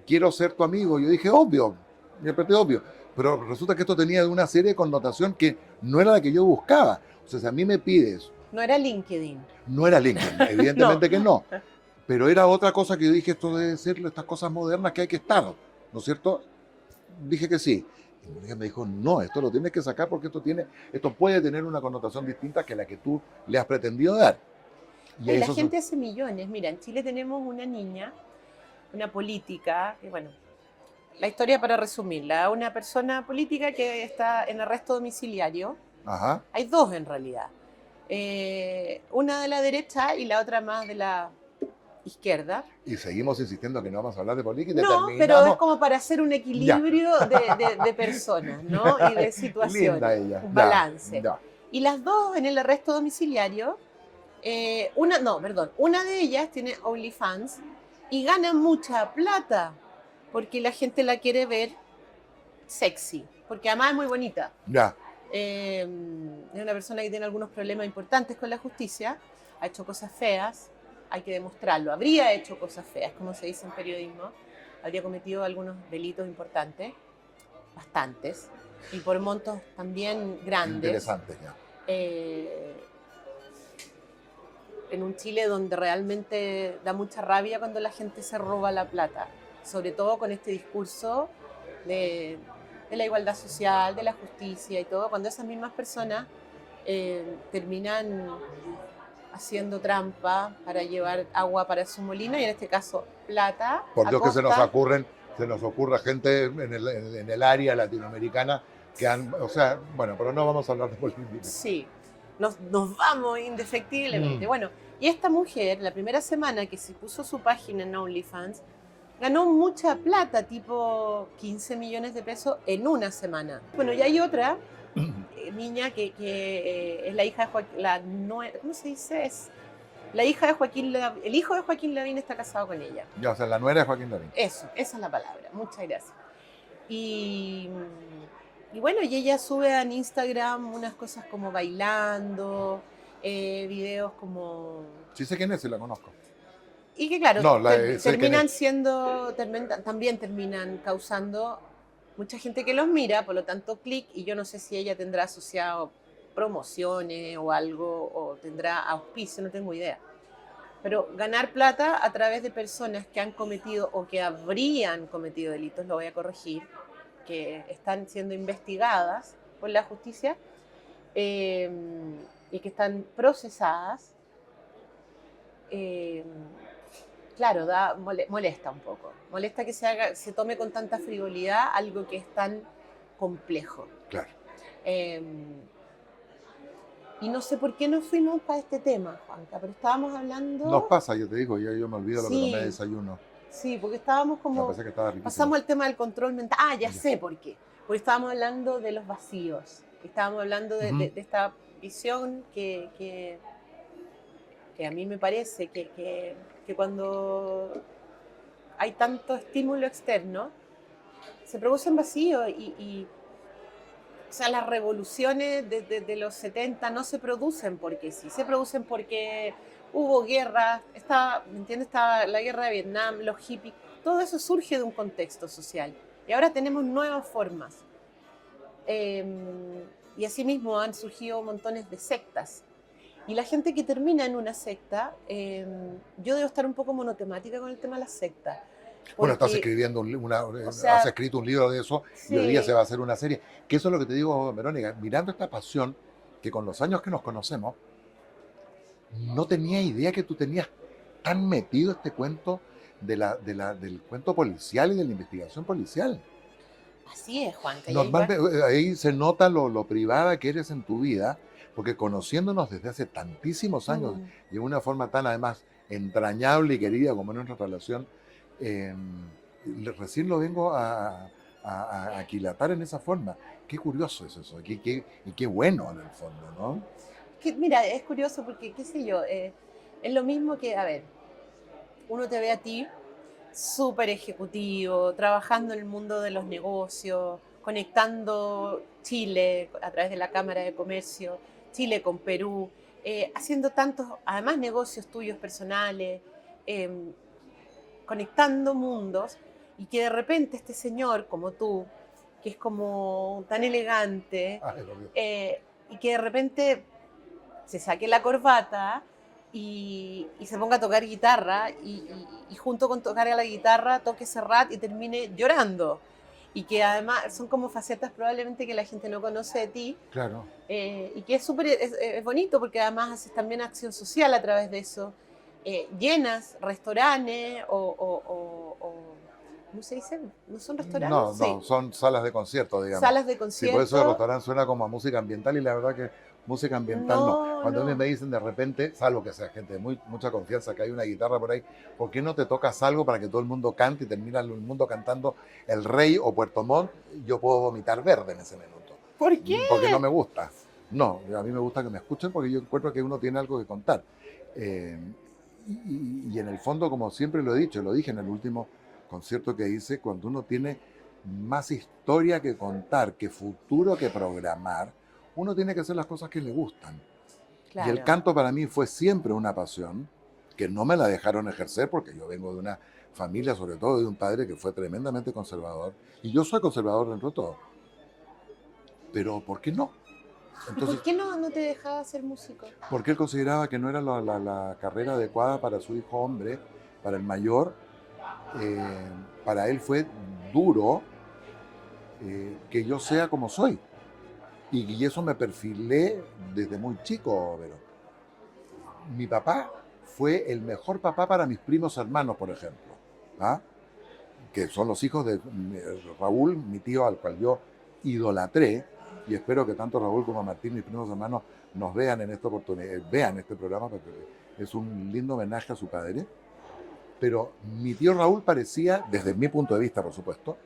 quiero ser tu amigo. Yo dije, obvio. Me apreté obvio. Pero resulta que esto tenía una serie de connotación que no era la que yo buscaba. O sea, si a mí me pides... No era LinkedIn. No era LinkedIn, evidentemente que no. Pero era otra cosa que yo dije, esto debe ser estas cosas modernas que hay que estar. ¿No es cierto? Dije que sí. Y Mónica me dijo, no, esto lo tienes que sacar porque esto puede tener una connotación distinta que la que tú le has pretendido dar. Y la gente hace millones. Mira, en Chile tenemos una niña, una política, que bueno, la historia para resumirla, una persona política que está en arresto domiciliario. Ajá. Hay dos en realidad. Una de la derecha y la otra más de la izquierda. Y seguimos insistiendo que no vamos a hablar de política. No, pero es como para hacer un equilibrio de personas, ¿no? Y de situaciones. Linda ella. Un balance. Ya. Y las dos en el arresto domiciliario, una de ellas tiene OnlyFans y gana mucha plata porque la gente la quiere ver sexy, porque además es muy bonita. Ya. Es una persona que tiene algunos problemas importantes con la justicia, ha hecho cosas feas, hay que demostrarlo, habría hecho cosas feas, como se dice en periodismo, habría cometido algunos delitos importantes, bastantes, y por montos también grandes. Interesante, ya. En un Chile donde realmente da mucha rabia cuando la gente se roba la plata, sobre todo con este discurso de la igualdad social, de la justicia y todo, cuando esas mismas personas terminan haciendo trampa para llevar agua para su molino y en este caso plata. Por Dios que se nos ocurra gente en el área latinoamericana que han, o sea, bueno, pero no vamos a hablar de política. Sí, nos vamos indefectiblemente. Bueno, y esta mujer, la primera semana que se puso su página en OnlyFans, ganó mucha plata, tipo 15 millones de pesos en una semana. Bueno, y hay otra niña que es la hija de Joaquín, ¿cómo se dice? Es la hija de Joaquín Lavín, el hijo de Joaquín Lavín está casado con ella. Ya, o sea, la nuera de Joaquín Lavín. Eso, esa es la palabra, muchas gracias. Y bueno, y ella sube en Instagram unas cosas como bailando, videos como... Sí sé quién es, sí la conozco. Y que claro, No, también terminan causando mucha gente que los mira, por lo tanto clic, y yo no sé si ella tendrá asociado promociones o algo, o tendrá auspicio, no tengo idea. Pero ganar plata a través de personas que han cometido o que habrían cometido delitos, lo voy a corregir, que están siendo investigadas por la justicia eh, y que están procesadas, eh, claro, molesta un poco. Molesta que se tome con tanta frivolidad algo que es tan complejo. Claro. Y no sé por qué nos fuimos para este tema, Juanca, pero estábamos hablando... Nos pasa, yo te digo, yo me olvido lo que tomé de desayuno. Sí, porque estábamos como... Me que estaba riquísimo. Pasamos al tema del control mental. Ah, ya sé por qué. Porque estábamos hablando de los vacíos. Estábamos hablando de esta visión que a mí me parece que cuando hay tanto estímulo externo, se producen vacíos o sea, las revoluciones de los 70 no se producen porque sí, se producen porque hubo guerra, ¿me entiendes? Estaba la guerra de Vietnam, los hippies, todo eso surge de un contexto social. Y ahora tenemos nuevas formas. Y asimismo han surgido montones de sectas. Y la gente que termina en una secta, yo debo estar un poco monotemática con el tema de las sectas. Bueno, estás escribiendo has escrito un libro de eso, sí. Y hoy día se va a hacer una serie. Que eso es lo que te digo, Verónica, mirando esta pasión, que con los años que nos conocemos, no tenía idea que tú tenías tan metido este cuento del cuento policial y de la investigación policial. Así es, Juan. Normalmente ahí se nota lo privada que eres en tu vida, porque conociéndonos desde hace tantísimos años y de una forma tan además entrañable y querida como en nuestra relación, recién lo vengo a aquilatar en esa forma. Qué curioso es eso, y qué bueno en el fondo, ¿no? Mira, es curioso porque, qué sé yo, es lo mismo que, a ver, uno te ve a ti súper ejecutivo, trabajando en el mundo de los negocios, conectando Chile a través de la Cámara de Comercio, Chile con Perú, haciendo tantos, además, negocios tuyos personales, conectando mundos, y que de repente este señor como tú, que es como tan elegante, y que de repente se saque la corbata y se ponga a tocar guitarra y junto con tocar a la guitarra toque Serrat y termine llorando. Y que además son como facetas probablemente que la gente no conoce de ti. Claro. Y que es bonito porque además haces también acción social a través de eso. Llenas restaurantes ¿cómo se dice? ¿No son restaurantes? No, sí. Son salas de concierto, digamos. Salas de concierto. Sí, por eso el restaurante suena como a música ambiental y la verdad que música ambiental no. Cuando a mí me dicen de repente, salvo que sea gente de mucha confianza, que hay una guitarra por ahí, ¿por qué no te tocas algo para que todo el mundo cante y termina el mundo cantando El Rey o Puerto Montt? Yo puedo vomitar verde en ese minuto. ¿Por qué? Porque no me gusta. No, a mí me gusta que me escuchen porque yo encuentro que uno tiene algo que contar. Y en el fondo, como siempre lo he dicho, lo dije en el último concierto que hice, cuando uno tiene más historia que contar, que futuro que programar, uno tiene que hacer las cosas que le gustan. Claro. Y el canto para mí fue siempre una pasión, que no me la dejaron ejercer, porque yo vengo de una familia, sobre todo de un padre que fue tremendamente conservador, y yo soy conservador dentro de todo. Pero ¿por qué no? Entonces, ¿por qué no te dejaba ser músico? Porque él consideraba que no era la carrera adecuada para su hijo hombre, para el mayor. Para él fue duro que yo sea como soy. Y eso me perfilé desde muy chico, pero mi papá fue el mejor papá para mis primos hermanos, por ejemplo, ¿ah? Que son los hijos de Raúl, mi tío al cual yo idolatré, y espero que tanto Raúl como Martín, mis primos hermanos, nos vean en esta oportunidad, vean este programa, porque es un lindo homenaje a su padre. Pero mi tío Raúl parecía, desde mi punto de vista, por supuesto,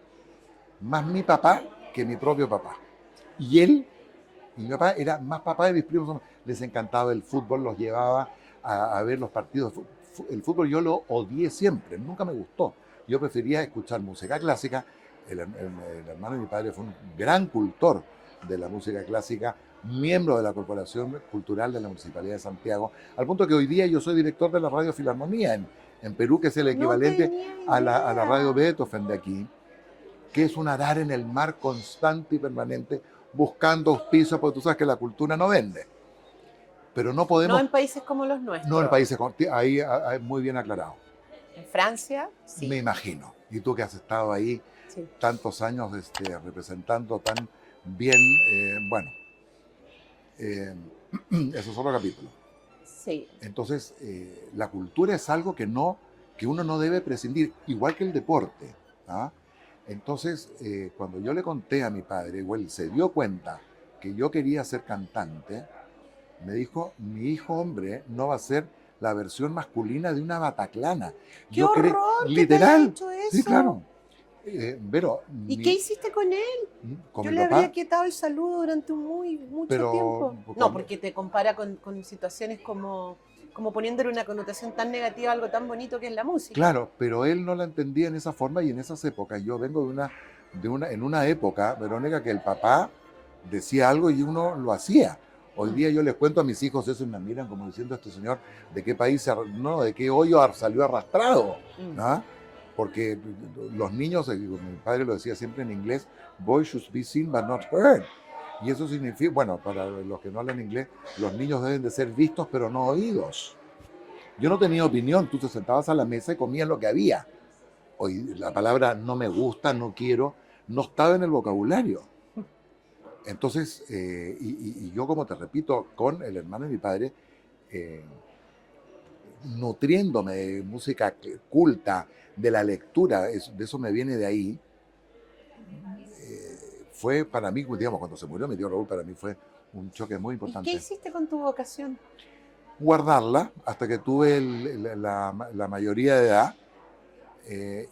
más mi papá que mi propio papá. Y mi papá era más papá de mis primos. Les encantaba el fútbol, los llevaba a ver los partidos. El fútbol yo lo odié siempre, nunca me gustó. Yo prefería escuchar música clásica. El hermano de mi padre fue un gran cultor de la música clásica, miembro de la Corporación Cultural de la Municipalidad de Santiago, al punto que hoy día yo soy director de la Radio Filarmonía en en Perú, que es el No equivalente tenía a la idea. radio Beethoven de aquí, que es un arar en el mar constante y permanente, buscando auspicios, porque tú sabes que la cultura no vende. Pero no No podemos, en países como los no en nuestros. países, ahí muy bien aclarado, En Francia, me sí. imagino. Y tú que has estado ahí Sí. tantos años representando tan bien, bueno, eh, eso es otro capítulo. Sí. Entonces, la cultura es algo que uno no debe prescindir, igual que el deporte. ¿Ah? Entonces, cuando yo le conté a mi padre, o él se dio cuenta que yo quería ser cantante, me dijo, mi hijo hombre no va a ser la versión masculina de una bataclana. ¡Qué Yo quería, horror que te haya literal, hecho sí, eso! claro. Pero, ¿Y qué hiciste con él? con Yo mi le habría papá, quitado el saludo durante mucho pero tiempo. No, porque te compara con situaciones como poniéndole una connotación tan negativa a algo tan bonito que es la música. claro, pero él no la entendía en esa forma y en esas épocas. Yo vengo en una época, Verónica, que el papá decía algo y uno lo hacía. Hoy Mm, día yo les cuento a mis hijos eso y me miran como diciendo este señor de qué país, no, de qué hoyo salió arrastrado. mm. ¿Ah? Porque los niños, mi padre lo decía siempre en inglés, boys should be seen but not heard. Y eso significa, bueno, para los que no hablan inglés, los niños deben de ser vistos pero no oídos. Yo no tenía opinión, tú te sentabas a la mesa y comías lo que había. Hoy la palabra no me gusta, no quiero, no estaba en el vocabulario. Entonces, y yo como te repito, con el hermano de mi padre, eh, nutriéndome de música culta, de la lectura, de eso me viene de ahí, fue para mí, digamos, cuando se murió mi tío Raúl, para mí fue un choque muy ¿Y qué importante. hiciste con tu vocación? Guardarla hasta que tuve la mayoría de edad,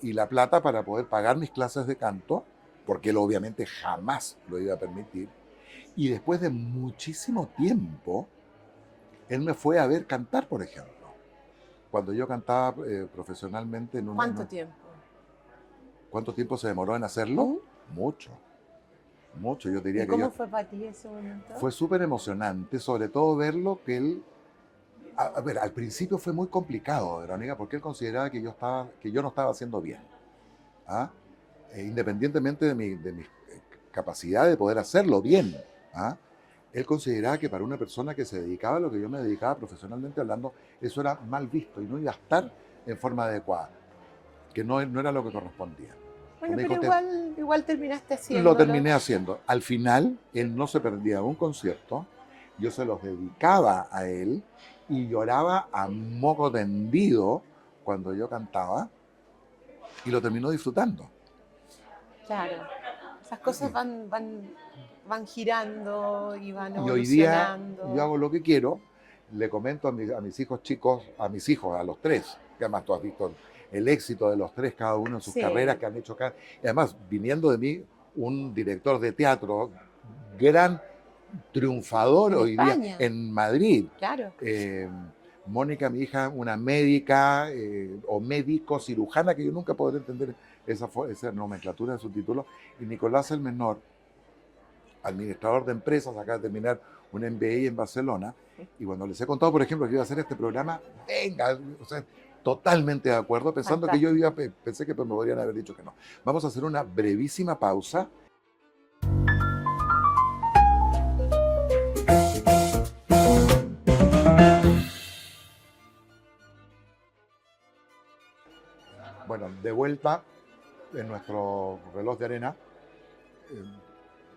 y la plata para poder pagar mis clases de canto, porque él obviamente jamás lo iba a permitir. Y después de muchísimo tiempo, él me fue a ver cantar, por ejemplo. Cuando yo cantaba profesionalmente ¿Cuánto tiempo? ¿Cuánto tiempo se demoró en hacerlo? ¿Mm? Mucho, mucho. Yo diría ¿Y que cómo fue para ti ese momento? fue súper emocionante, sobre todo verlo que él, a ver, al principio fue muy complicado, Verónica, porque él consideraba que yo no estaba haciendo bien. ¿Ah? Independientemente de mi capacidad de poder hacerlo bien. ¿Ah? Él consideraba que para una persona que se dedicaba a lo que yo me dedicaba profesionalmente hablando, eso era mal visto y no iba a estar en forma adecuada, que no era lo que correspondía. Bueno, Me pero dijo, igual terminaste lo haciéndolo. terminé haciendo. Al final, él no se perdía un concierto, yo se los dedicaba a él y lloraba a moco tendido cuando yo cantaba y lo terminó disfrutando. Claro. Esas cosas van girando y van Y hoy día yo evolucionando. hago lo que quiero, le comento a mis hijos chicos, a mis hijos, a los tres, que además tú has visto el éxito de los tres, cada uno en sus carreras Sí, que han hecho acá. Y además, viniendo de mí, un director de teatro, gran triunfador en hoy día España, en Madrid. claro. Eh, Mónica, mi hija, una médica o médico cirujana, que yo nunca podré entender esa nomenclatura de su título. Y Nicolás el Menor, administrador de empresas, acaba de terminar un MBA en Barcelona, y cuando les he contado, por ejemplo, que iba a hacer este programa, venga, o sea, totalmente de acuerdo, pensando que Fantástico. pensé que pues, me podrían haber dicho que no. Vamos a hacer una brevísima pausa. Bueno, de vuelta en nuestro reloj de arena, eh,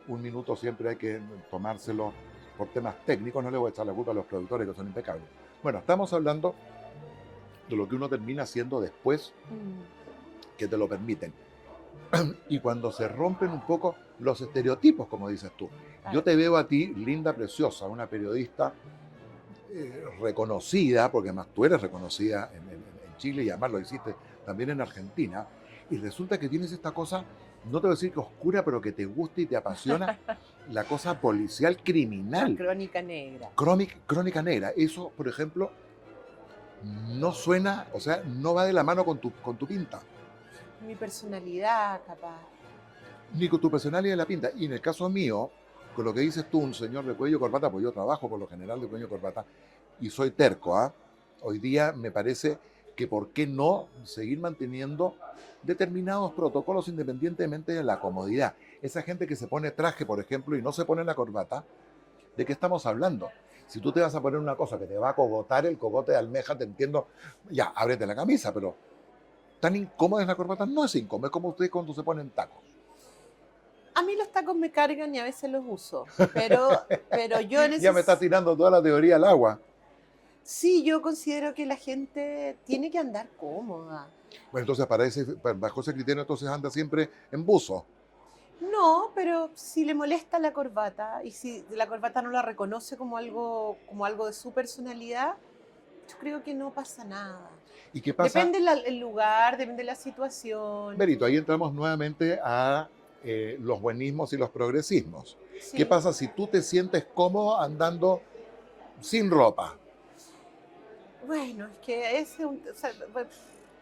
un minuto siempre hay que tomárselo por temas técnicos, no le voy a echar la culpa a los productores que son impecables. Bueno, estamos hablando de lo que uno termina haciendo después Mm, que te lo permiten. Y cuando se rompen un poco los estereotipos, como dices tú. Yo claro. te veo a ti, linda, preciosa, una periodista reconocida, porque además tú eres reconocida en Chile y además lo hiciste también en Argentina, y resulta que tienes esta cosa, no te voy a decir que oscura, pero que te gusta y te apasiona, la cosa policial La criminal, crónica negra. crónica negra. Eso, por ejemplo, no suena, o sea, no va de la mano con tu pinta, Mi personalidad, capaz. ni con tu personalidad de la pinta. Y en el caso mío, con lo que dices tú, un señor de cuello y corbata, pues yo trabajo por lo general de cuello y corbata, y soy terco, ¿ah? Hoy día me parece que por qué no seguir manteniendo determinados protocolos independientemente de la comodidad. Esa gente que se pone traje, por ejemplo, y no se pone la corbata, ¿de qué estamos hablando? Si tú te vas a poner una cosa que te va a cogotar el cogote de almeja, te entiendo, ya, ábrete la camisa, pero tan incómoda es la corbata, no es incómoda, es como ustedes cuando se ponen tacos. A mí los tacos me cargan y a veces los uso, pero yo Ya me está tirando toda la teoría al agua. sí, yo considero que la gente tiene que andar cómoda. Bueno, entonces bajo ese criterio, entonces anda siempre en buzo. No, pero si le molesta la corbata y si la corbata no la reconoce como algo de su personalidad, yo creo que no pasa nada. ¿Y qué pasa? Depende el lugar, depende de la situación. Berito, ahí entramos nuevamente a los buenismos y los progresismos. ¿Qué Sí. pasa si tú te sientes cómodo andando sin ropa? Bueno, es que ese, o sea,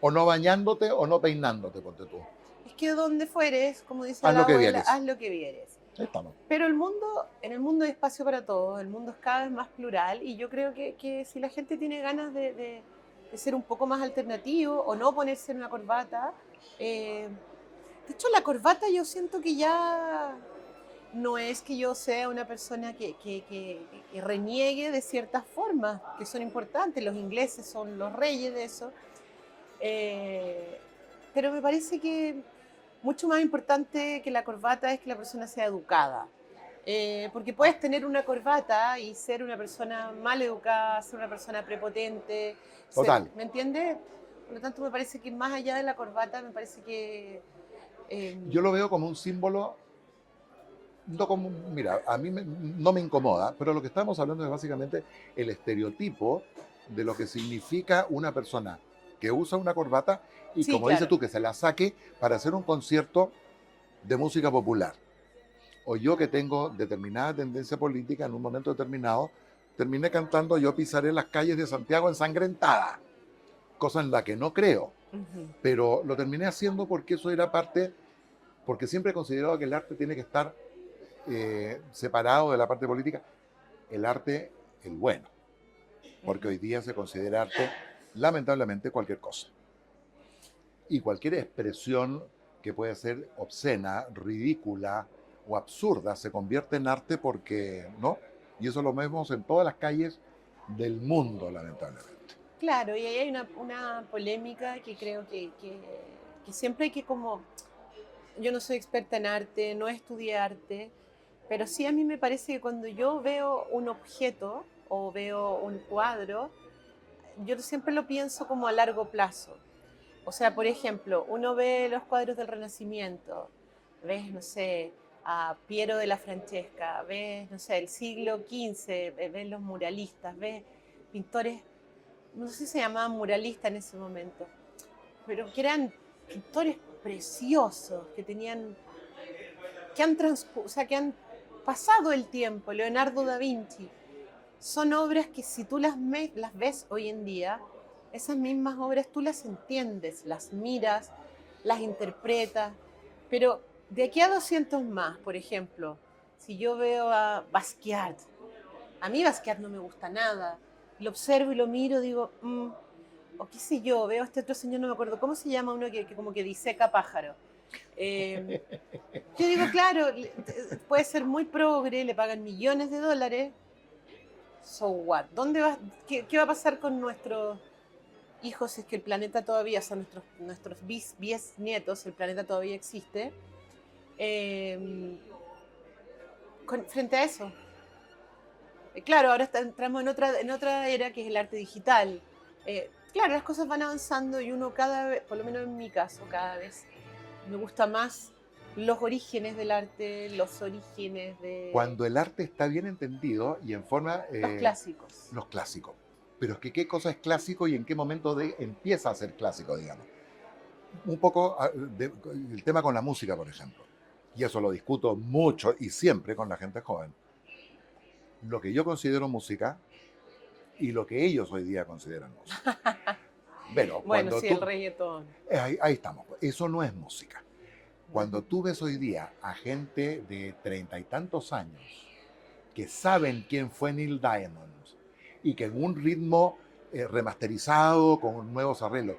O no bañándote o no peinándote, ponte tú. es que donde fueres, como dice Haz la lo que abuela, vieres. haz lo que vieres. Ahí estamos. Pero en el mundo hay espacio para todos, el mundo es cada vez más plural y yo creo que si la gente tiene ganas de ser un poco más alternativo o no ponerse en una corbata, de hecho la corbata yo siento que ya no es que yo sea una persona que reniegue de ciertas formas que son importantes, los ingleses son los reyes de eso, eh, pero me parece que mucho más importante que la corbata es que la persona sea educada. Porque puedes tener una corbata y ser una persona mal educada, ser una persona prepotente, Total. ¿me entiendes? Por lo tanto, me parece que más allá de la corbata, me parece que... Yo lo veo como un símbolo, no como, mira, no me incomoda, pero lo que estamos hablando es básicamente el estereotipo de lo que significa una persona que usa una corbata y, sí, como dices claro. tú, que se la saque para hacer un concierto de música popular. O yo que tengo determinada tendencia política en un momento determinado, terminé cantando Yo pisaré las calles de Santiago ensangrentada, cosa en la que no creo, Ujú. pero lo terminé haciendo porque eso era parte, porque siempre he considerado que el arte tiene que estar separado de la parte política, el arte, el bueno, porque hoy día se considera arte, lamentablemente, cualquier cosa. Y cualquier expresión que puede ser obscena, ridícula o absurda se convierte en arte porque, ¿no? Y eso lo vemos en todas las calles del mundo, lamentablemente. Claro, y ahí hay una polémica que creo que siempre hay que como... Yo no soy experta en arte, no estudié arte, pero sí a mí me parece que cuando yo veo un objeto o veo un cuadro, yo siempre lo pienso como a largo plazo. O sea, por ejemplo, uno ve los cuadros del Renacimiento, ves, no sé, a Piero de la Francesca, ves, no sé, el siglo XV, ves los muralistas, ves pintores, no sé si se llamaban muralistas en ese momento, pero que eran pintores preciosos, que tenían, o sea, que han pasado el tiempo, Leonardo da Vinci. Son obras que si tú las ves hoy en día, esas mismas obras tú las entiendes, las miras, las interpretas, pero de aquí a 200 más, por ejemplo, si yo veo a Basquiat, a mí Basquiat no me gusta nada, lo observo y lo miro, digo, o qué sé yo, veo a este otro señor, no me acuerdo, ¿cómo se llama uno que como que diseca pájaro? Eh, yo digo, claro, puede ser muy progre, le pagan millones de dólares, so what? ¿Qué va a pasar con nuestros hijos si es que el planeta todavía, o sea, nuestros bisnietos, el planeta todavía existe? Eh, Frente a eso. Claro, ahora entramos en otra era que es el arte digital. Claro, las cosas van avanzando y uno cada vez, por lo menos en mi caso, cada vez me gusta más los orígenes del arte, los orígenes de Cuando el arte está bien entendido y en forma, los clásicos. los clásicos. Pero es que qué cosa es clásico y en qué momento empieza a ser clásico, digamos. Un poco el tema con la música, por ejemplo. Y eso lo discuto mucho y siempre con la gente joven. Lo que yo considero música y lo que ellos hoy día consideran música. Pero Bueno, cuando sí, el tú... reggaetón. ahí estamos. Eso no es música. Cuando tú ves hoy día a gente de 30 y tantos años que saben quién fue Neil Diamond y que en un ritmo remasterizado, con nuevos arreglos.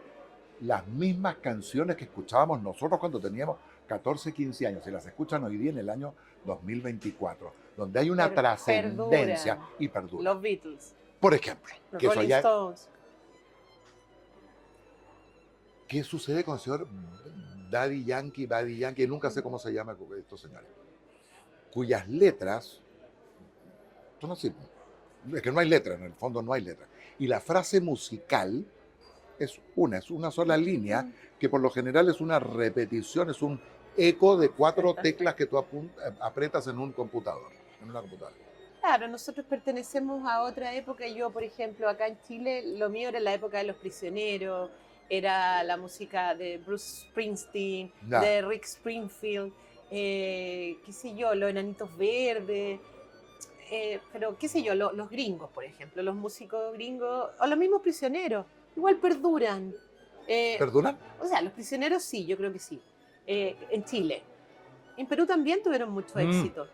Las mismas canciones que escuchábamos nosotros cuando teníamos 14, 15 años, y las escuchan hoy día en el año 2024, donde hay una trascendencia Perduran. y perdura. Los Beatles, Por ejemplo, los que eso Rolling ya, Stones. ¿qué sucede con el señor Daddy Yankee, nunca sé cómo se llama estos señores, cuyas letras son así? Es que no hay letra, en el fondo no hay letra. Y la frase musical es una sola línea, que por lo general es una repetición, es un eco de 4 teclas que tú apretas en un computador, en una computadora. Claro, nosotros pertenecemos a otra época. Yo, por ejemplo, acá en Chile, lo mío era la época de Los Prisioneros, era la música de Bruce Springsteen, Ya. de Rick Springfield, qué sé yo, los Enanitos Verdes, pero qué sé yo, los gringos, por ejemplo, los músicos gringos, o los mismos prisioneros, igual perduran. ¿Perdonan? O sea, los prisioneros sí, yo creo que sí, en Chile. En Perú también tuvieron mucho éxito,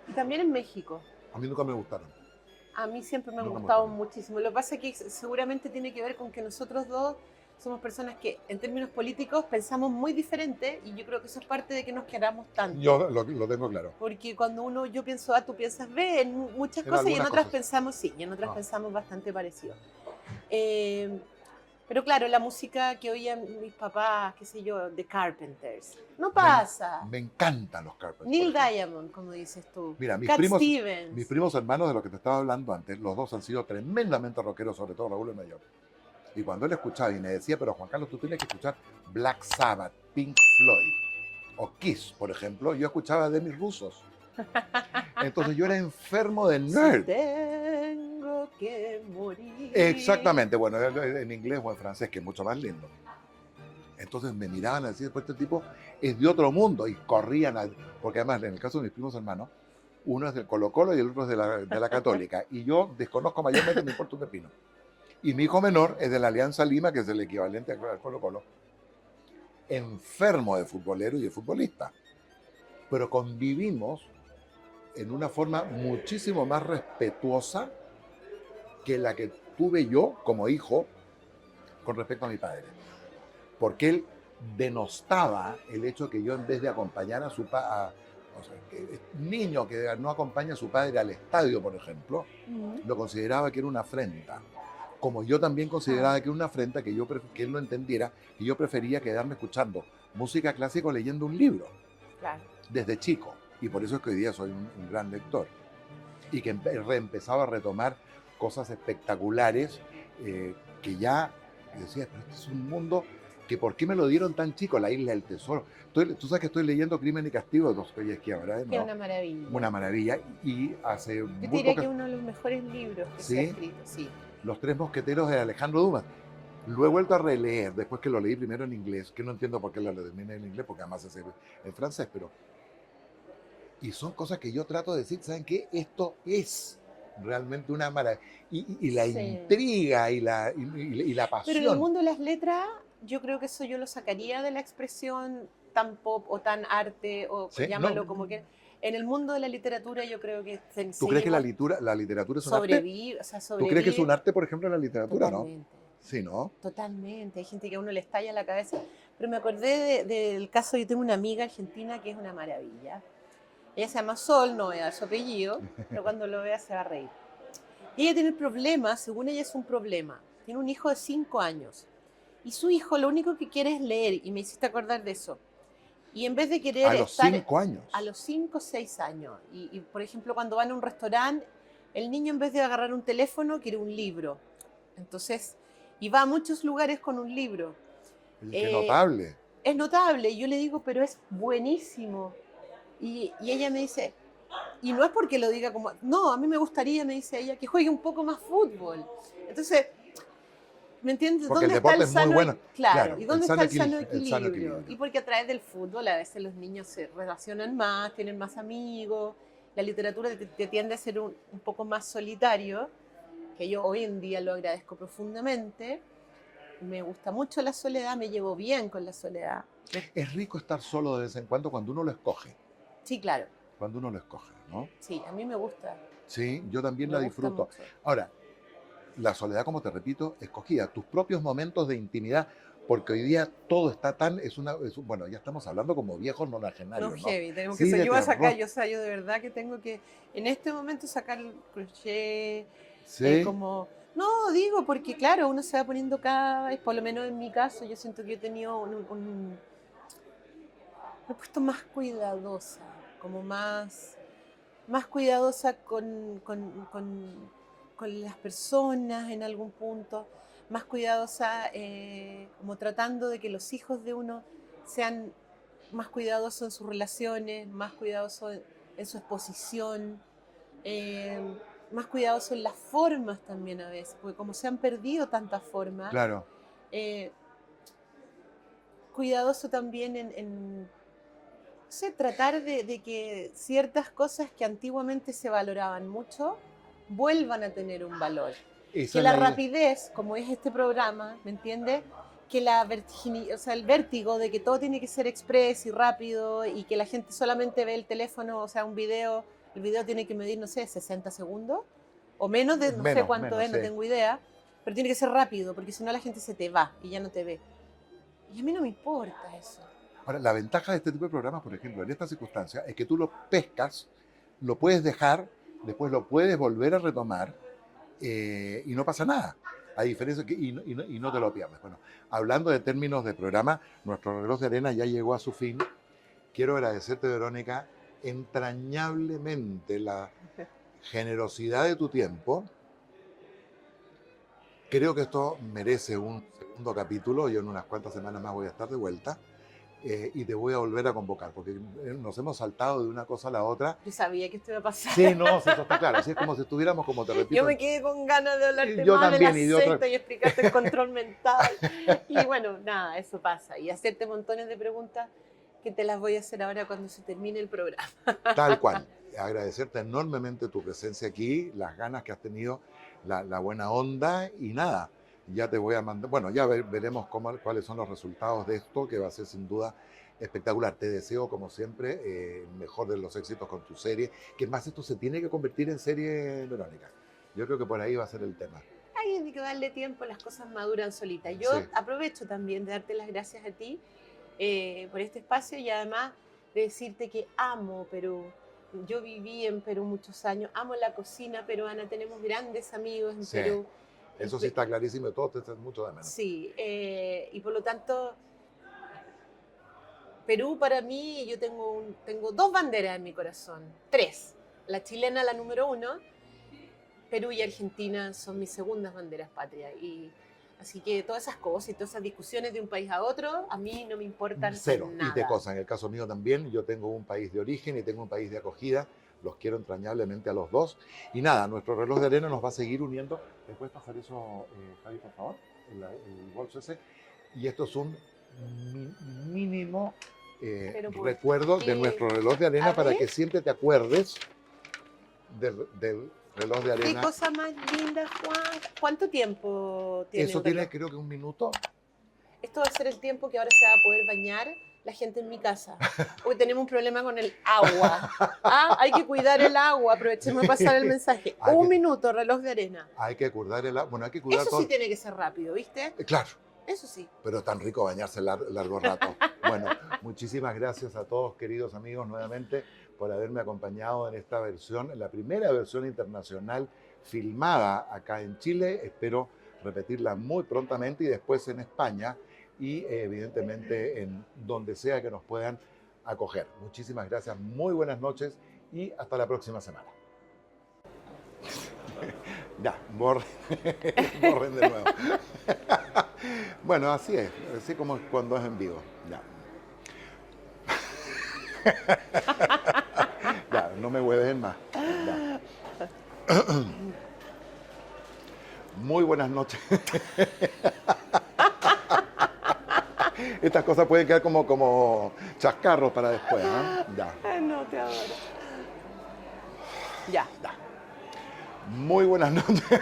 y también en México. A mí nunca me gustaron. A mí siempre me han Nunca me gustado gustaron. muchísimo. Lo que pasa es que seguramente tiene que ver con que nosotros dos somos personas que en términos políticos pensamos muy diferente, y yo creo que eso es parte de que nos queramos tanto. Yo lo tengo claro. Porque cuando yo pienso A, tú piensas B, en muchas En cosas, y en algunas otras cosas. pensamos sí, y en otras No. pensamos bastante parecido. Pero claro, la música que oían mis papás, qué sé yo, The Carpenters, no pasa. Me encantan los Carpenters. Neil Diamond, como dices tú. Mira, Cat Stevens. mis primos hermanos de los que te estaba hablando antes, los dos han sido tremendamente rockeros, sobre todo Raúl el mayor. Y cuando él escuchaba y me decía, pero Juan Carlos, tú tienes que escuchar Black Sabbath, Pink Floyd o Kiss, por ejemplo, yo escuchaba de mis rusos. Entonces yo era enfermo de nerd. Si tengo que morir. Exactamente, bueno, en inglés o en francés, que es mucho más lindo. Entonces me miraban así, después este tipo es de otro mundo, y corrían, porque además en el caso de mis primos hermanos, uno es del Colo-Colo y el otro es de la Católica, y yo desconozco mayormente, me importa un pepino. Y mi hijo menor es de la Alianza Lima, que es el equivalente al Colo-Colo. Enfermo de futbolero y de futbolista. Pero convivimos en una forma muchísimo más respetuosa que la que tuve yo como hijo con respecto a mi padre. Porque él denostaba el hecho que yo, en vez de acompañar a su padre, o sea, que niño que no acompaña a su padre al estadio, por ejemplo, lo consideraba que era una afrenta. Como yo también consideraba que era una afrenta que él lo entendiera, que yo prefería quedarme escuchando música clásica o leyendo un libro. Claro. Desde chico. Y por eso es que hoy día soy un gran lector. Y que empezaba a retomar cosas espectaculares, que ya decía, pero este es un mundo que ¿por qué me lo dieron tan chico? La Isla del Tesoro. Tú sabes que estoy leyendo Crimen y Castigo de Dostoyevski ahora, ¿no? Que es una maravilla. Una maravilla. Y hace Yo muy te diría pocas... que es uno de los mejores libros que ¿Sí? se ha escrito. Sí. Los Tres Mosqueteros de Alejandro Dumas. Lo he vuelto a releer después que lo leí primero en inglés, que no entiendo por qué lo terminé en inglés, porque además es en francés, pero... Y son cosas que yo trato de decir, ¿saben qué? Esto es realmente una maravilla. Y la Sí. intriga y la pasión. Pero en el mundo de las letras, yo creo que eso yo lo sacaría de la expresión tan pop o tan arte, o ¿Sí? llámalo No. como que. En el mundo de la literatura yo creo que ¿Tú crees que la literatura es un arte? o sea, ¿Tú crees que es un arte, por ejemplo, la literatura, Totalmente. no? Sí, ¿no? Totalmente. Hay gente que a uno le estalla la cabeza. Pero me acordé del caso, yo tengo una amiga argentina que es una maravilla. Ella se llama Sol, no voy a dar su apellido, pero cuando lo vea se va a reír. Y ella tiene problemas, según ella es un problema. Tiene un hijo de 5 años. Y su hijo lo único que quiere es leer, y me hiciste acordar de eso. Y en vez de querer A los estar 5 años. a los 5 o 6 años, y por ejemplo cuando van a un restaurante, el niño en vez de agarrar un teléfono quiere un libro. Entonces, y va a muchos lugares con un libro. Oye, qué notable. Es notable, y yo le digo, pero es buenísimo. Y ella me dice, y no es porque lo diga como, no, a mí me gustaría, me dice ella, que juegue un poco más fútbol. Entonces, ¿me entiendes? Porque el ¿Dónde está deporte el es muy sano? bueno. Claro, ¿y El dónde sano está el sano el sano equilibrio. Y porque a través del fútbol a veces los niños se relacionan más, tienen más amigos, la literatura te tiende a ser un poco más solitario, que yo hoy en día lo agradezco profundamente. Me gusta mucho la soledad, me llevo bien con la soledad. Es rico estar solo de vez en cuando uno lo escoge. Sí, claro. Cuando uno lo escoge, ¿no? Sí, a mí me gusta. Sí, yo también Me la gusta disfruto. mucho. Ahora, la soledad, como te repito, escogida, tus propios momentos de intimidad, porque hoy día todo está tan, bueno, ya estamos hablando como viejos No, nonagenarios, ¿no? heavy, tenemos que Sí, de yo voy a sacar, terror. yo, o sea, yo de verdad que tengo que en este momento sacar el crochet, Sí, como, no, digo, porque claro, uno se va poniendo cada vez, por lo menos en mi caso, yo siento que yo he tenido me he puesto más cuidadosa, como más cuidadosa con las personas en algún punto, más cuidadosa como tratando de que los hijos de uno sean más cuidadosos en sus relaciones, más cuidadosos en su exposición, eh, más cuidadosos en las formas también a veces, porque como se han perdido tantas formas, claro, eh, cuidadoso también en no sé, tratar de que ciertas cosas que antiguamente se valoraban mucho vuelvan a tener un valor. esa Que es la la idea. rapidez, como es este programa, ¿me entiendes? Que o sea, el vértigo de que todo tiene que ser express y rápido y que la gente solamente ve el teléfono, o sea, el video tiene que medir, no sé, 60 segundos o menos de, no sé cuánto Menos, es, no sí. tengo idea, pero tiene que ser rápido porque si no la gente se te va y ya no te ve. Y a mí no me importa eso. Ahora, la ventaja de este tipo de programas, por ejemplo, en estas circunstancias, es que tú lo pescas, lo puedes dejar, después lo puedes volver a retomar y no pasa nada. A diferencia que, y no te lo pierdes. Bueno, hablando de términos de programa, nuestro reloj de arena ya llegó a su fin. Quiero agradecerte, Verónica, entrañablemente la generosidad de tu tiempo. Creo que esto merece un segundo capítulo. Yo en unas cuantas semanas más voy a estar de vuelta. Y te voy a volver a convocar, porque nos hemos saltado de una cosa a la otra. Yo sabía que esto iba a pasar. Sí, no, sí, eso está claro. Así es como si estuviéramos, como te repito. Yo me quedé con ganas de hablarte Yo más de la también, y de otra. secta y explicarte el control mental. Y bueno, nada, eso pasa. Y hacerte montones de preguntas que te las voy a hacer ahora cuando se termine el programa. Tal cual. Agradecerte enormemente tu presencia aquí, las ganas que has tenido, la buena onda y nada. Ya te voy a mandar, bueno, ya veremos cuáles son los resultados de esto, que va a ser sin duda espectacular. Te deseo, como siempre, el mejor de los éxitos con tu serie, que más esto se tiene que convertir en serie, Verónica. Yo creo que por ahí va a ser el tema. Hay que darle tiempo, las cosas maduran solitas. Yo Sí. aprovecho también de darte las gracias a ti por este espacio y además de decirte que amo Perú. Yo viví en Perú muchos años, amo la cocina peruana, tenemos grandes amigos en Sí, Perú. eso sí está clarísimo, y todo te echas mucho de menos. Sí, y por lo tanto, Perú para mí, yo tengo dos banderas en mi corazón, tres. La chilena, la número uno, Perú y Argentina son mis segundas banderas patrias. Y así que todas esas cosas y todas esas discusiones de un país a otro, a mí no me importan Cero. Y de nada. cosas. En el caso mío también, yo tengo un país de origen y tengo un país de acogida. Los quiero entrañablemente a los dos. Y nada, nuestro reloj de arena nos va a seguir uniendo. ¿Me puedes pasar eso, Javi, por favor? El bolso ese. Y esto es un mínimo recuerdo de nuestro reloj de arena para que siempre te acuerdes del reloj de ¿Qué arena. cosa más linda, Juan? ¿Cuánto tiempo tiene Eso el tiene, reloj? creo que un minuto. Esto va a ser el tiempo que ahora se va a poder bañar la gente en mi casa. Hoy tenemos un problema con el agua. Ah, hay que cuidar el agua. Aprovechemos de pasar el mensaje. Un minuto, reloj de arena. Hay que cuidar el agua. Bueno, hay que cuidar Eso todo. sí tiene que ser rápido, ¿viste? Claro. Eso sí. Pero tan rico bañarse largo rato. Bueno, muchísimas gracias a todos, queridos amigos, nuevamente por haberme acompañado en esta versión, en la primera versión internacional filmada acá en Chile. Espero repetirla muy prontamente y después en España y evidentemente en donde sea que nos puedan acoger. Muchísimas gracias, muy buenas noches y hasta la próxima semana. Ya, borren de nuevo. Bueno, así es, así como cuando es en vivo. Ya. Ya, no me hueven más. Ya. Muy buenas noches. Estas cosas pueden quedar como chascarros para después, ¿no? Ya. No, te adoro. Ya. Muy buenas noches.